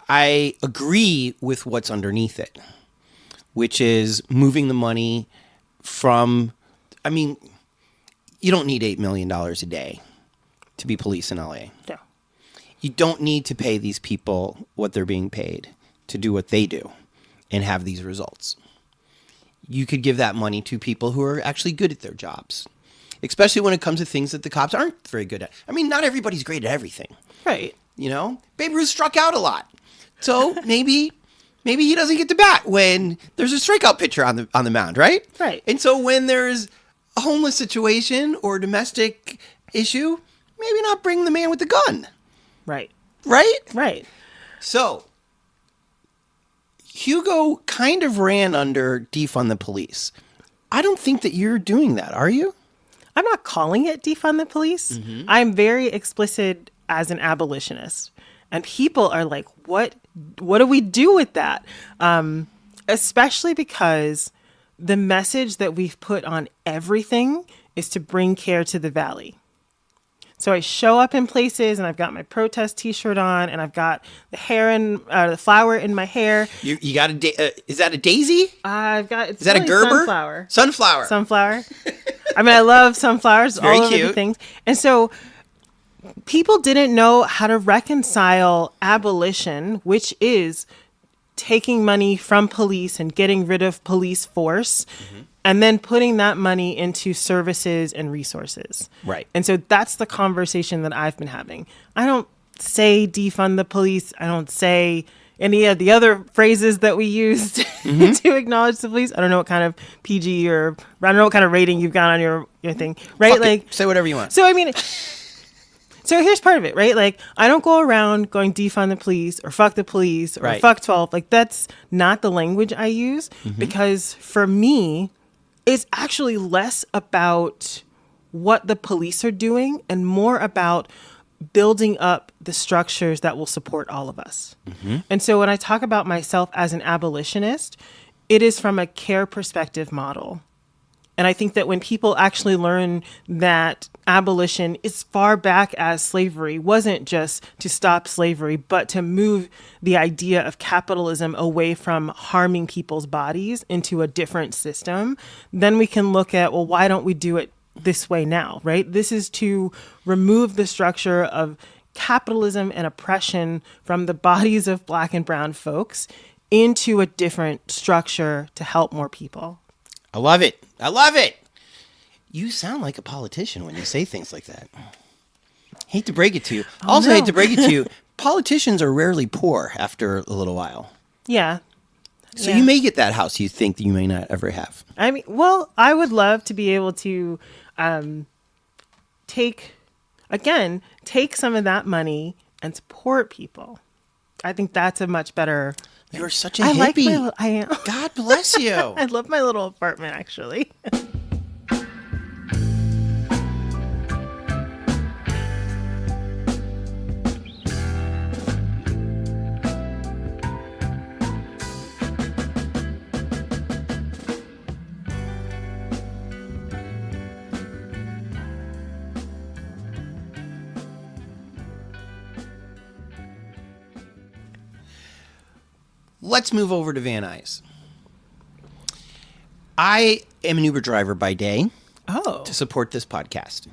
I agree with what's underneath it, which is moving the money from. I mean, you don't need $8 million a day to be police in LA. No. You don't need to pay these people what they're being paid to do what they do and have these results. You could give that money to people who are actually good at their jobs, especially when it comes to things that the cops aren't very good at. I mean, not everybody's great at everything. Right. You know, Babe Ruth struck out a lot. So maybe he doesn't get to bat when there's a strikeout pitcher on the mound, right? Right. And so when there's a homeless situation or domestic issue, maybe not bring the man with the gun. Right. Right? Right. So Hugo kind of ran under defund the police. I don't think that you're doing that, are you? I'm not calling it defund the police. Mm-hmm. I'm very explicit as an abolitionist. And people are like, what do we do with that? Especially because the message that we've put on everything is to bring care to the valley. So I show up in places and I've got my protest t-shirt on and I've got the flower in my hair. You got is that a daisy? Is that a Gerber? Sunflower. I mean, I love sunflowers, very all over cute. the things. And so people didn't know how to reconcile abolition, which is taking money from police and getting rid of police force, and then putting that money into services and resources. Right. And so that's the conversation that I've been having. I don't say defund the police. I don't say any of the other phrases that we used to acknowledge the police. I don't know what kind of PG or I don't know what kind of rating you've got on your thing, right? Fuck like it. Say whatever you want. So I mean, so here's part of it, right? Like I don't go around going defund the police or fuck the police or fuck 12. Like that's not the language I use because for me, it's actually less about what the police are doing and more about building up the structures that will support all of us. And so when I talk about myself as an abolitionist, it is from a care perspective model. And I think that when people actually learn that abolition, as far back as slavery, wasn't just to stop slavery, but to move the idea of capitalism away from harming people's bodies into a different system, then we can look at, well, why don't we do it this way now, right? This is to remove the structure of capitalism and oppression from the bodies of Black and brown folks into a different structure to help more people. I love it. I love it. You sound like a politician when you say things like that. Hate to break it to you. Hate to break it to you. Politicians are rarely poor after a little while. Yeah. So you may get that house you think that you may not ever have. I mean, well, I would love to be able to take some of that money and support people. I think that's a much better. You're such a hippie. I am. God bless you. I love my little apartment, actually. Let's move over to Van Nuys. I am an Uber driver by day to support this podcast.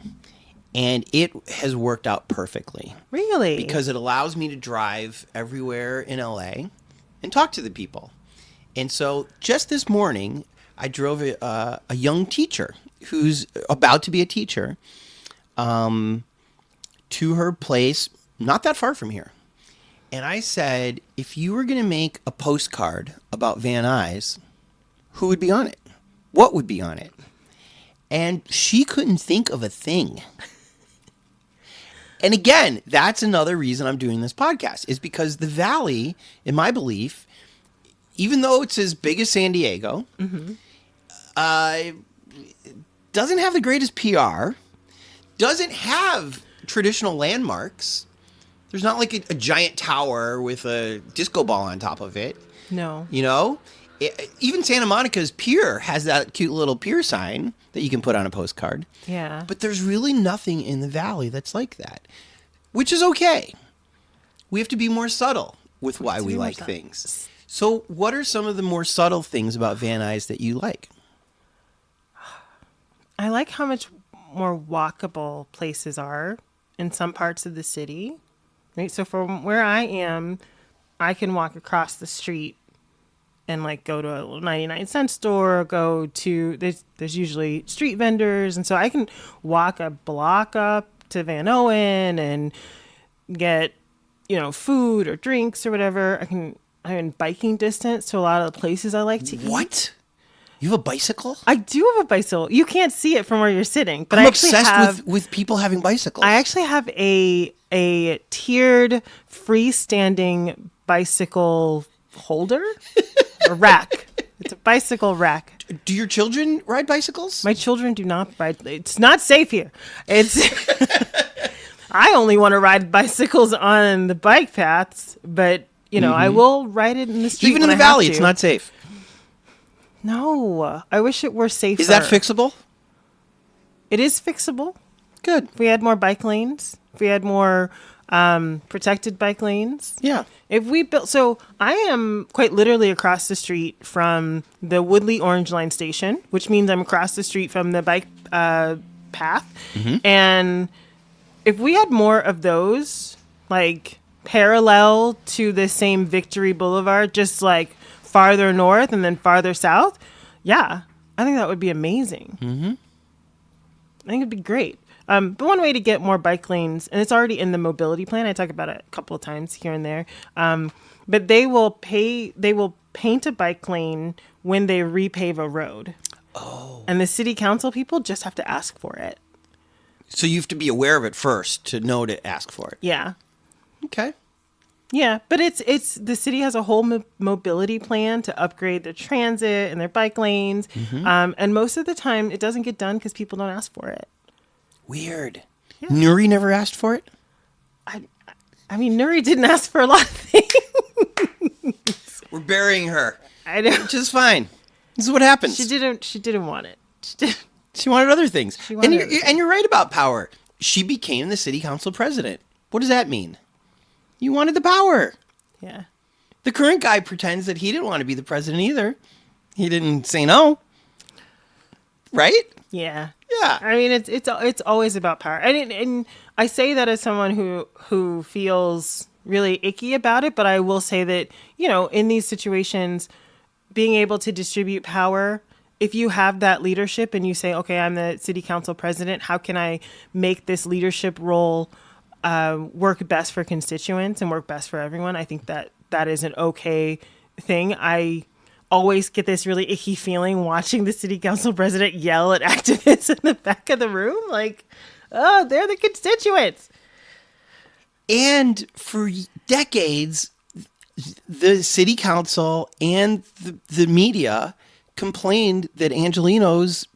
And it has worked out perfectly. Really? Because it allows me to drive everywhere in LA and talk to the people. And so just this morning, I drove a young teacher who's about to be a teacher to her place not that far from here. And I said, if you were going to make a postcard about Van Nuys, who would be on it? What would be on it? And she couldn't think of a thing. And again, that's another reason I'm doing this podcast, is because the Valley, in my belief, even though it's as big as San Diego, doesn't have the greatest PR, doesn't have traditional landmarks. There's not like a giant tower with a disco ball on top of it. No. You know? Even Santa Monica's pier has that cute little pier sign that you can put on a postcard. Yeah. But there's really nothing in the valley that's like that, which is okay. We have to be more subtle with why we like things. So what are some of the more subtle things about Van Nuys that you like? I like how much more walkable places are in some parts of the city. Right? So from where I am, I can walk across the street and like go to a 99-cent store, or go to, there's usually street vendors. And so I can walk a block up to Van Owen and get, food or drinks or whatever. I'm in biking distance to a lot of the places I like to eat. What? You have a bicycle? I do have a bicycle. You can't see it from where you're sitting, but I'm I actually obsessed with people having bicycles. I actually have a tiered freestanding bicycle holder, a rack. It's a bicycle rack. Do your children ride bicycles? My children do not ride. It's not safe here. It's. I only want to ride bicycles on the bike paths, but I will ride it in the street. Even in the valley, it's not safe. No, I wish it were safer. Is that fixable? It is fixable. Good. If we had more bike lanes, if we had more protected bike lanes. Yeah. If we built, so I am quite literally across the street from the Woodley Orange Line station, which means I'm across the street from the bike path. Mm-hmm. And if we had more of those, like parallel to the same Victory Boulevard, just like farther north and then farther south, yeah, I think that would be amazing. Mm-hmm. I think it'd be great. But one way to get more bike lanes, and it's already in the mobility plan, I talk about it a couple of times here and there, but they will paint a bike lane when they repave a road. Oh. And the city council people just have to ask for it. So you have to be aware of it first to know to ask for it. Yeah. Okay. Yeah, but it's the city has a whole mobility plan to upgrade their transit and their bike lanes. Mm-hmm. And most of the time it doesn't get done because people don't ask for it. Weird. Yeah. Nuri never asked for it? I mean, Nuri didn't ask for a lot of things. We're burying her. I know. Which is fine. This is what happens. She didn't want it. She wanted other things. And you're right about power. She became the city council president. What does that mean? You wanted the power. Yeah. The current guy pretends that he didn't want to be the president either. He didn't say no. Right? Yeah. Yeah. I mean, it's always about power. And I say that as someone who feels really icky about it, but I will say that, in these situations, being able to distribute power, if you have that leadership and you say, okay, I'm the city council president, how can I make this leadership role work best for constituents and work best for everyone? I think that is an okay thing. I always get this really icky feeling watching the city council president yell at activists in the back of the room. Like, oh, they're the constituents. And for decades, the city council and the media complained that Angelenos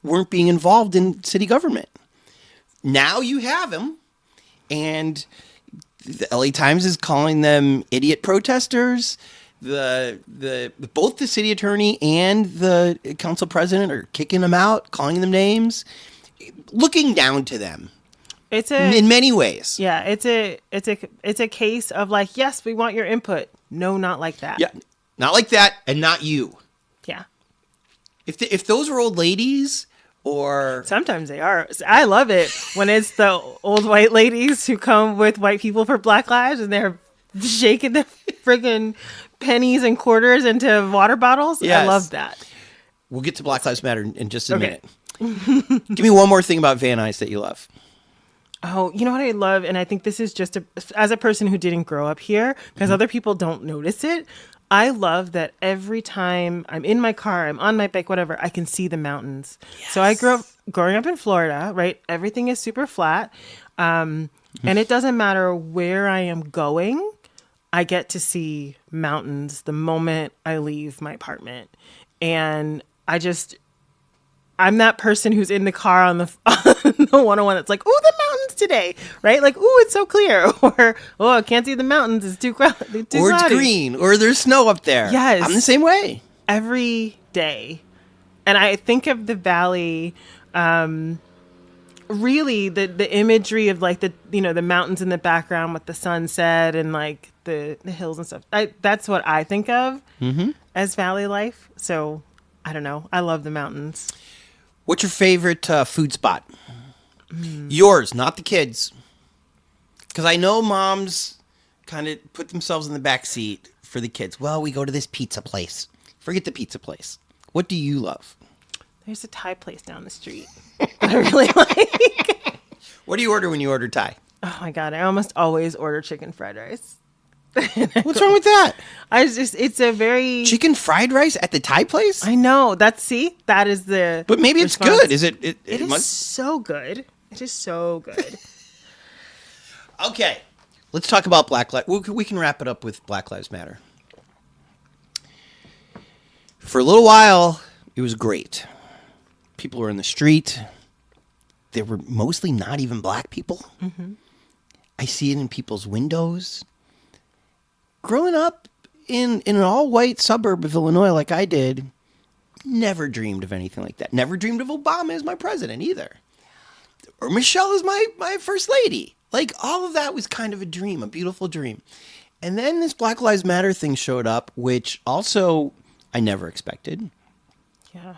weren't being involved in city government. Now you have them. And the LA Times is calling them idiot protesters. Both the city attorney and the council president are kicking them out, calling them names, looking down to them. In many ways. Yeah, it's a case of like, yes, we want your input. No, not like that. Yeah, not like that, and not you. Yeah. If those were old ladies. Or sometimes they are. I love it when it's the old white ladies who come with white people for Black Lives and they're shaking their friggin' pennies and quarters into water bottles. Yes. I love that. We'll get to Black Lives Matter in just a minute. Give me one more thing about Van Nuys that you love. Oh, you know what I love? And I think this is just as a person who didn't grow up here, because other people don't notice it. I love that every time I'm in my car, I'm on my bike, whatever, I can see the mountains. Yes. So I growing up in Florida, right? Everything is super flat. And it doesn't matter where I am going. I get to see mountains the moment I leave my apartment. And I'm that person who's in the car on the 101 that's like, ooh, the mountains today, right? Like, ooh, it's so clear. Or, oh, I can't see the mountains. It's too crowded. Or it's green. Or there's snow up there. Yes. I'm the same way. every day. And I think of the valley, really the imagery of like the mountains in the background with the sunset and like the hills and stuff. That's what I think of as valley life. So I don't know. I love the mountains. What's your favorite food spot? Yours, not the kids. Because I know moms kind of put themselves in the back seat for the kids. Well, we go to this pizza place. Forget the pizza place. What do you love? There's a Thai place down the street that I really like. What do you order when you order Thai? Oh my God. I almost always order chicken fried rice. What's wrong with that? It's a very... Chicken fried rice at the Thai place? I know. That is the... But maybe it's response. good. Is it? It is so good. It is so good. Okay. Let's talk about Black Lives... We can wrap it up with Black Lives Matter. For a little while, it was great. People were in the street. They were mostly not even black people. Mm-hmm. I see it in people's windows. Growing up in an all-white suburb of Illinois like I did, never dreamed of anything like that. Never dreamed of Obama as my president either. Or Michelle as my first lady. Like, all of that was kind of a dream, a beautiful dream. And then this Black Lives Matter thing showed up, which also I never expected. Yeah.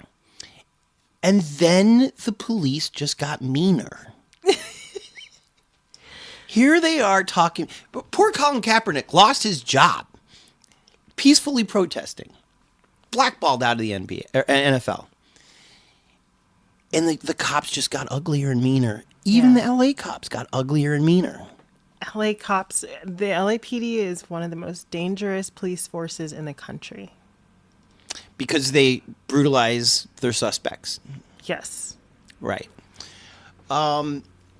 And then the police just got meaner. Here they are talking. But poor Colin Kaepernick lost his job, peacefully protesting, blackballed out of the NFL. And the cops just got uglier and meaner. Even the LA cops got uglier and meaner. LA cops, the LAPD is one of the most dangerous police forces in the country. Because they brutalize their suspects. Yes. Right.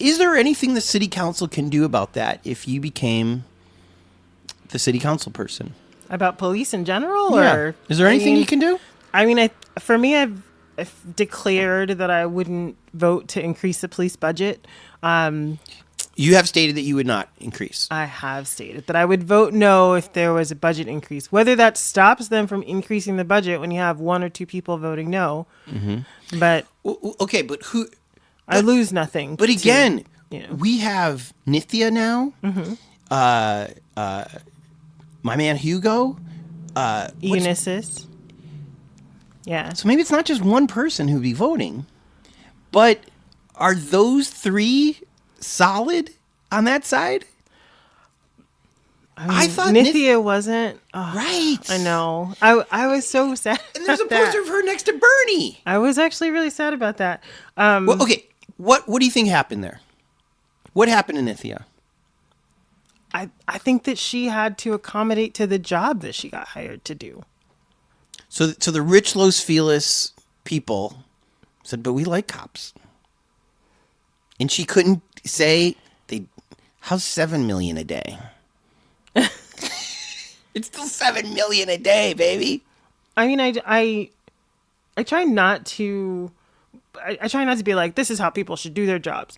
Is there anything the city council can do about that if you became the city council person? About police in general? Yeah. Or Is there anything you can do? I mean, for me, I've declared that I wouldn't vote to increase the police budget. You have stated that you would not increase. I have stated that I would vote no if there was a budget increase. Whether that stops them from increasing the budget when you have one or two people voting no. Mm-hmm. But okay, but who? I lose nothing. But again, we have Nithya now. Mm-hmm. My man Hugo. Unisys. Yeah. So maybe it's not just one person who'd be voting, but are those three solid on that side? I thought Nithya wasn't. Oh, right. I know. I was so sad. And there's a poster of her next to Bernie. I was actually really sad about that. Well, okay. What do you think happened there? What happened to Nithya? I think that she had to accommodate to the job that she got hired to do. So the rich Los Feliz people said, but we like cops. And she couldn't say, how's $7 million a day? It's still $7 million a day, baby. I mean, I try not to... I try not to be like, this is how people should do their jobs.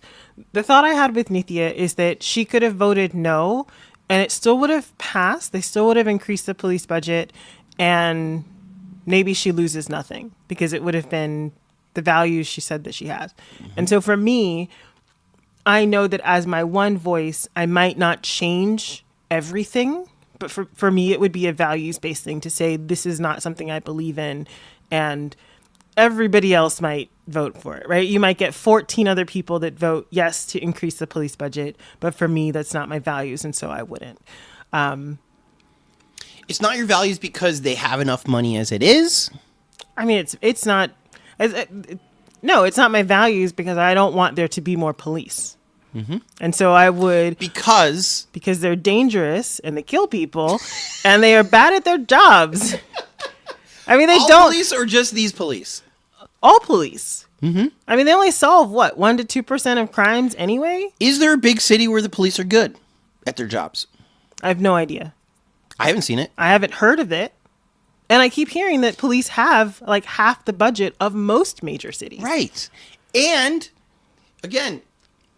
The thought I had with Nithya is that she could have voted no, and it still would have passed. They still would have increased the police budget, and maybe she loses nothing because it would have been the values she said that she has. Mm-hmm. And so for me, I know that as my one voice, I might not change everything, but for me, it would be a values-based thing to say, this is not something I believe in, and everybody else might vote for it, right? You might get 14 other people that vote yes to increase the police budget, but for me, that's not my values, and so I wouldn't. It's not your values because they have enough money as it is? I mean, it's not... No, it's not my values because I don't want there to be more police. Mm-hmm. And so I would... Because they're dangerous and they kill people and they are bad at their jobs. I mean, all police or just these police? All police. Mm-hmm. I mean, they only solve, 1% to 2% of crimes anyway? Is there a big city where the police are good at their jobs? I have no idea. I haven't seen it. I haven't heard of it. And I keep hearing that police have like half the budget of most major cities. Right. And, again,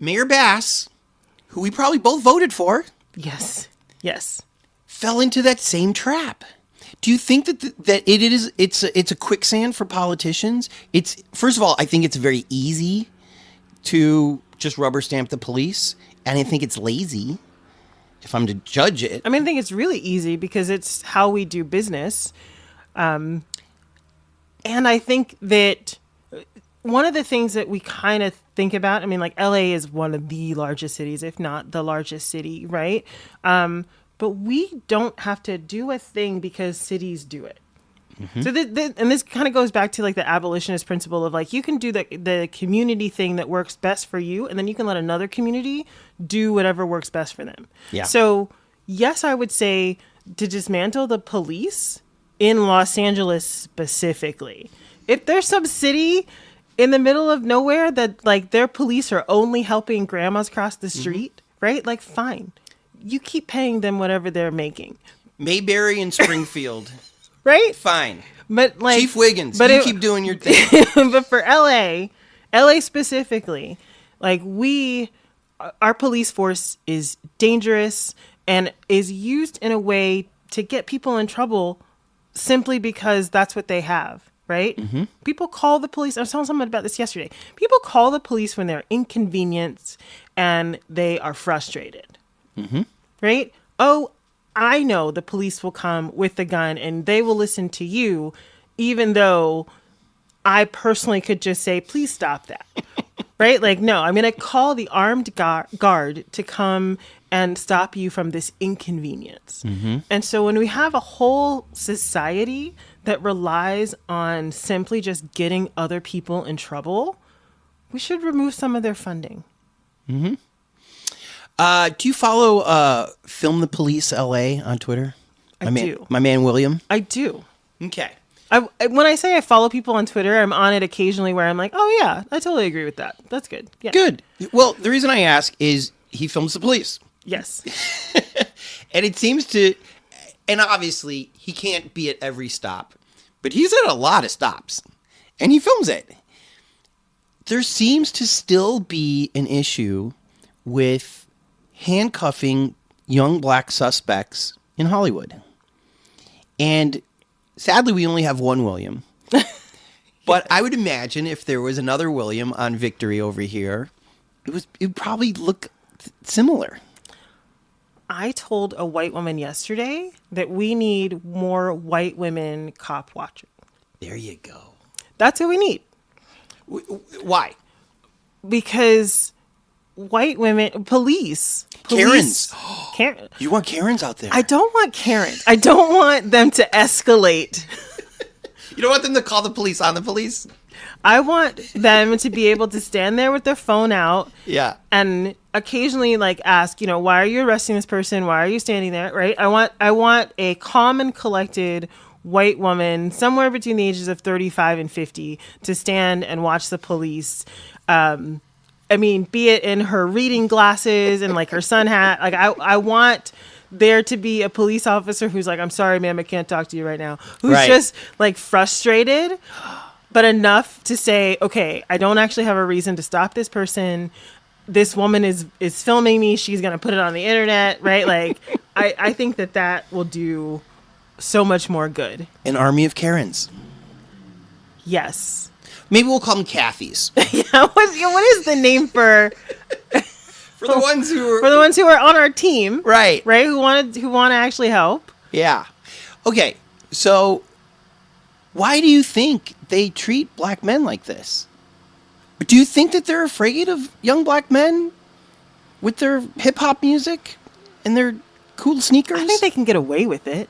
Mayor Bass, who we probably both voted for. Yes. Yes. Fell into that same trap. Do you think that it's a quicksand for politicians? It's first of all, I think it's very easy to just rubber stamp the police, and I think it's lazy if I'm to judge it. I mean, I think it's really easy because it's how we do business. And I think that one of the things that we kind of think about, I mean, like LA is one of the largest cities, if not the largest city, right? But we don't have to do a thing because cities do it. Mm-hmm. So and this kind of goes back to like the abolitionist principle of like, you can do the community thing that works best for you, and then you can let another community do whatever works best for them. Yeah. So yes, I would say to dismantle the police in Los Angeles specifically. If there's some city in the middle of nowhere that like their police are only helping grandmas cross the street, right? Like, fine. You keep paying them whatever they're making. Mayberry and Springfield. Right? Fine. But like Chief Wiggins, you keep doing your thing. But for LA specifically, like our police force is dangerous and is used in a way to get people in trouble simply because that's what they have, right? Mm-hmm. People call the police. I was telling someone about this yesterday. People call the police when they're inconvenienced and they are frustrated. Mm-hmm. Right? Oh, I know the police will come with the gun and they will listen to you, even though I personally could just say, please stop that. Right? Like, no, I'm going to call the armed guard to come and stop you from this inconvenience. Mm-hmm. And so when we have a whole society that relies on simply just getting other people in trouble, we should remove some of their funding. Mm-hmm. Do you follow Film the Police LA on Twitter? I do. My man William? I do. Okay. When I say I follow people on Twitter, I'm on it occasionally where I'm like, oh yeah, I totally agree with that. That's good. Yeah. Good. Well, the reason I ask is he films the police. Yes. And it seems to, and obviously he can't be at every stop, but he's at a lot of stops and he films it. There seems to still be an issue with handcuffing young black suspects in Hollywood. And sadly, we only have one William. But I would imagine if there was another William on Victory over here, it would probably look similar. I told a white woman yesterday that we need more white women cop watching. There you go. That's what we need. Why? Because white women, police. Karens. Karen. You want Karens out there? I don't want Karens. I don't want them to escalate. You don't want them to call the police on the police? I want them to be able to stand there with their phone out. Yeah. And occasionally like ask, why are you arresting this person? Why are you standing there? Right. I want a calm and collected white woman somewhere between the ages of 35 and 50 to stand and watch the police. Be it in her reading glasses and like her sun hat. Like I want there to be a police officer who's like, I'm sorry, ma'am, I can't talk to you right now. Who's just like frustrated, but enough to say, okay, I don't actually have a reason to stop this person. This woman is filming me. She's going to put it on the internet, right? Like, I think that will do so much more good. An army of Karens. Yes. Maybe we'll call them Cathys. Yeah. What is the name for the ones who are on our team, right? Who want to actually help? Yeah. Okay. So, why do you think they treat black men like this? Do you think that they're afraid of young black men with their hip hop music and their cool sneakers? I think they can get away with it.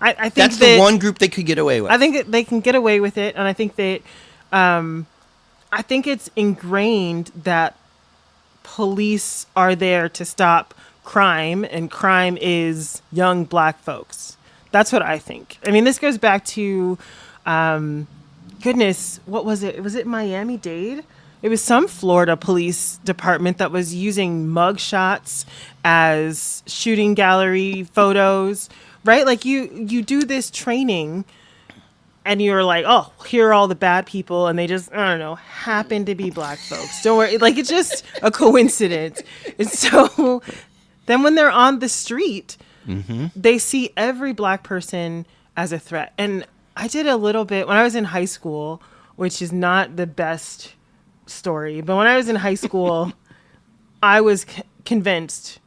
I think that's the one group they could get away with. I think that they can get away with it, and I think that I think it's ingrained that police are there to stop crime, and crime is young black folks. That's what I think. I mean, this goes back to, goodness, what was it? Was it Miami-Dade? It was some Florida police department that was using mug shots as shooting gallery photos. Right? Like you do this training and you're like, oh, here are all the bad people. And they just, I don't know, happen to be black folks. Don't worry. Like, it's just a coincidence. And so then when they're on the street, They see every black person as a threat. And I did a little bit when I was in high school, which is not the best story. But when I was in high school, I was convinced,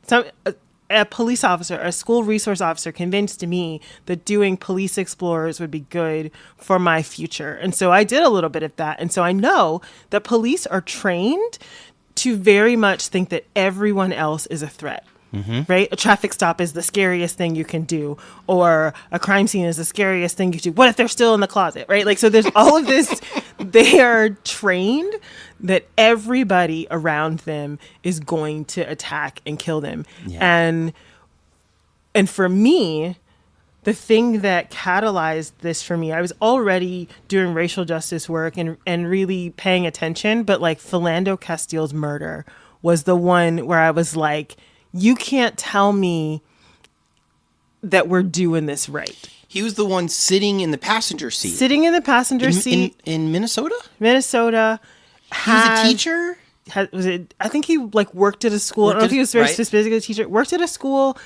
a police officer, a school resource officer convinced me that doing police explorers would be good for my future. And so I did a little bit of that. And so I know that police are trained to very much think that everyone else is a threat. Right? A traffic stop is the scariest thing you can do, or a crime scene is the scariest thing you do. What if they're still in the closet? Right? Like, so there's all of this. They are trained that everybody around them is going to attack and kill them. Yeah. And for me, the thing that catalyzed this for me, I was already doing racial justice work and really paying attention, but like Philando Castile's murder was the one where I was like, you can't tell me that we're doing this right. He was the one sitting in the passenger seat. Sitting in the passenger seat. In Minnesota? Minnesota. He was a teacher? I think he like worked at a school. I don't know if he was very specific as a teacher. Worked at a school,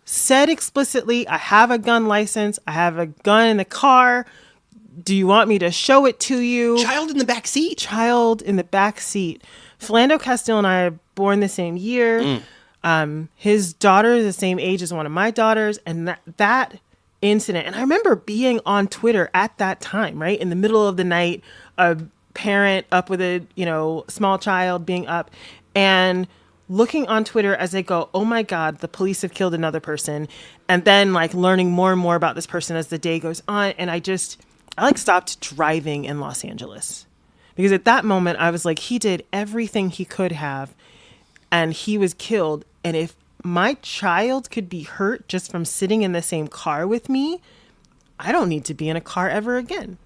said explicitly, I have a gun license. I have a gun in the car. Do you want me to show it to you? Child in the back seat. Child in the back seat. Philando Castile and I are born the same year. His daughter is the same age as one of my daughters, and that incident. And I remember being on Twitter at that time, right? In the middle of the night, a parent up with a, small child being up and looking on Twitter as they go, oh my God, the police have killed another person. And then like learning more and more about this person as the day goes on. And I stopped driving in Los Angeles because at that moment I was like, he did everything he could have and he was killed. And if my child could be hurt just from sitting in the same car with me, I don't need to be in a car ever again.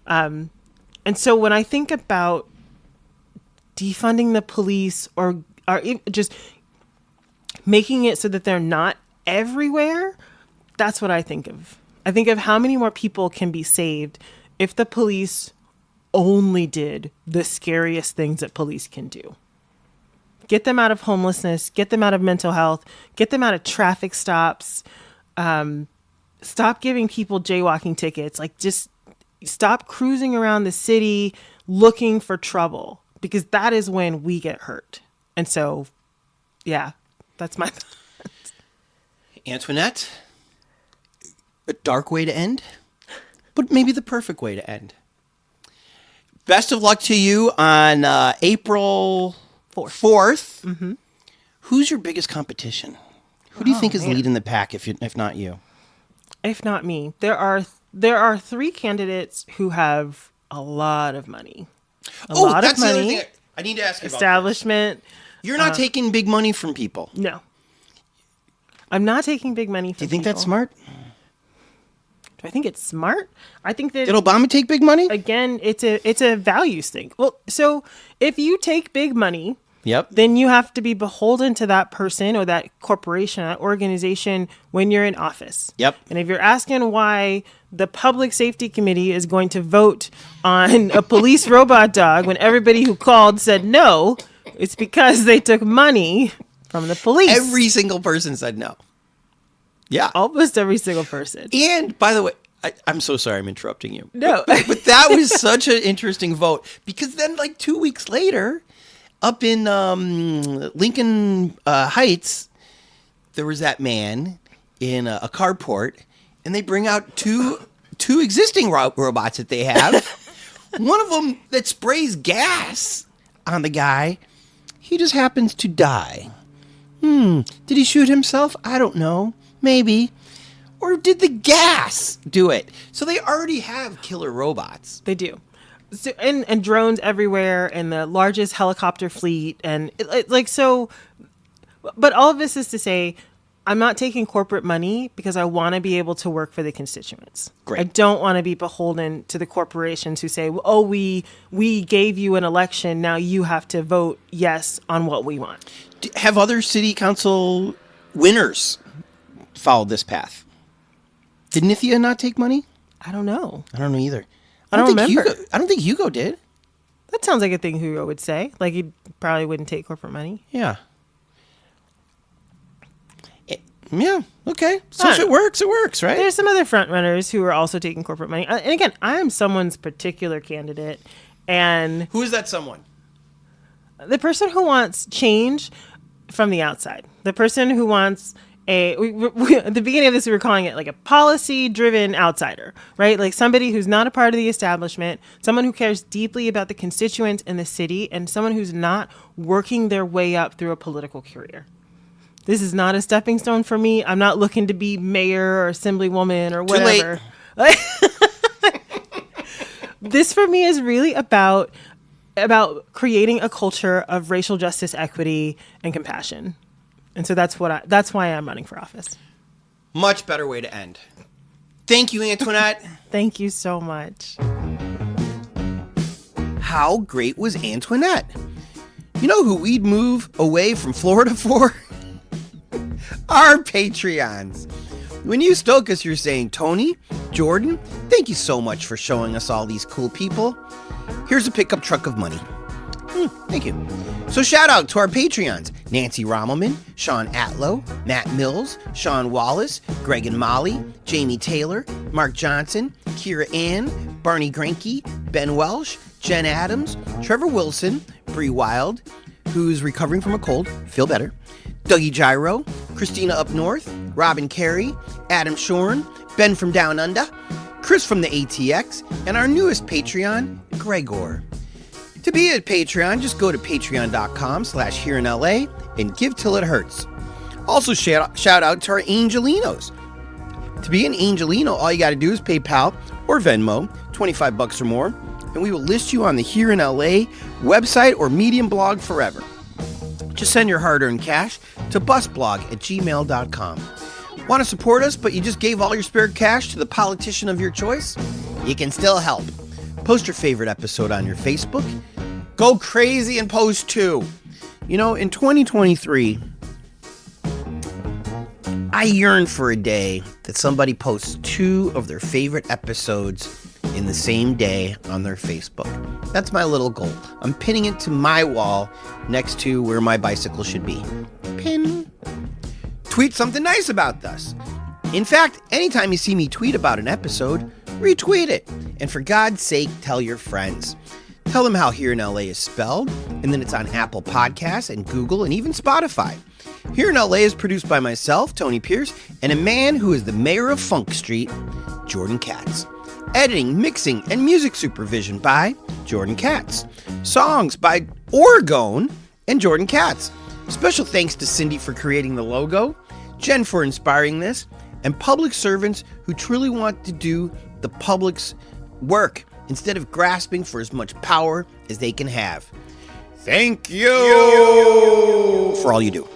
And so when I think about defunding the police or just making it so that they're not everywhere, that's what I think of. I think of how many more people can be saved if the police only did the scariest things that police can do. Get them out of homelessness, get them out of mental health, get them out of traffic stops, stop giving people jaywalking tickets, like just stop cruising around the city looking for trouble, because that is when we get hurt. And so, yeah, that's my thoughts. Antoinette, a dark way to end, but maybe the perfect way to end. Best of luck to you on April 4th. Mm-hmm. Who's your biggest competition? Who do you think is leading the pack, if not you? If not me. There are 3 candidates who have a lot of money. A lot of money. The other thing I need to ask you about. Establishment. You're not taking big money from people. No. I'm not taking big money from people. Do you think that's smart? Do I think it's smart? I think that... Did Obama take big money? Again, it's a values thing. Well, so if you take big money... Yep. Then you have to be beholden to that person or that corporation, that organization when you're in office. Yep. And if you're asking why the Public Safety Committee is going to vote on a police robot dog when everybody who called said no, it's because they took money from the police. Every single person said no. Yeah. Almost every single person. And by the way, I'm so sorry I'm interrupting you. No. But that was such an interesting vote, because then like 2 weeks later... Up in Lincoln Heights, there was that man in a carport, and they bring out two existing robots that they have. One of them that sprays gas on the guy. He just happens to die. Did he shoot himself? I don't know. Maybe. Or did the gas do it? So they already have killer robots. They do. So, and drones everywhere, and the largest helicopter fleet, and so. But all of this is to say, I'm not taking corporate money because I want to be able to work for the constituents. Great. I don't want to be beholden to the corporations who say, "Oh, we gave you an election, now you have to vote yes on what we want." Have other city council winners followed this path? Did Nithya not take money? I don't know. I don't know either. I don't remember. I don't think Hugo did. That sounds like a thing Hugo would say. Like he probably wouldn't take corporate money. Yeah. Yeah. Okay. So if it works, right? There's some other front runners who are also taking corporate money. And again, I am someone's particular candidate. And who is that someone? The person who wants change from the outside. The person who wants at the beginning of this, we were calling it like a policy-driven outsider, right? Like somebody who's not a part of the establishment, someone who cares deeply about the constituents in the city, and someone who's not working their way up through a political career. This is not a stepping stone for me. I'm not looking to be mayor or assemblywoman or whatever. Too late. This for me is really about creating a culture of racial justice, equity, and compassion. And so that's why I'm running for office. Much better way to end. Thank you, Antoinette. Thank you so much. How great was Antoinette? You know who we'd move away from Florida for? Our Patreons. When you stoke us, you're saying, Tony, Jordan, thank you so much for showing us all these cool people. Here's a pickup truck of money. Thank you. So shout out to our Patreons, Nancy Rommelman, Sean Atlow, Matt Mills, Sean Wallace, Greg and Molly, Jamie Taylor, Mark Johnson, Kira Ann, Barney Granke, Ben Welsh, Jen Adams, Trevor Wilson, Bree Wild, who's recovering from a cold, feel better, Dougie Gyro, Christina Up North, Robin Carey, Adam Shorn, Ben from Down Under, Chris from the ATX, and our newest Patreon, Gregor. To be a Patreon, just go to patreon.com/hereinla and give till it hurts. Also, shout out to our Angelinos. To be an Angelino, all you got to do is PayPal or Venmo, $25 or more, and we will list you on the Here in LA website or Medium blog forever. Just send your hard-earned cash to busblog@gmail.com. Want to support us, but you just gave all your spare cash to the politician of your choice? You can still help. Post your favorite episode on your Facebook. Go crazy and post too. You know, in 2023, I yearn for a day that somebody posts 2 of their favorite episodes in the same day on their Facebook. That's my little goal. I'm pinning it to my wall next to where my bicycle should be. Pin. Tweet something nice about us. In fact, anytime you see me tweet about an episode, retweet it. And for God's sake, tell your friends. Tell them how Here in LA is spelled, and then it's on Apple Podcasts and Google and even Spotify. Here in LA is produced by myself, Tony Pierce, and a man who is the mayor of Funk Street, Jordan Katz. Editing, mixing, and music supervision by Jordan Katz. Songs by Oregon and Jordan Katz. Special thanks to Cindy for creating the logo, Jen for inspiring this, and public servants who truly want to do the public's work instead of grasping for as much power as they can have. Thank you for all you do.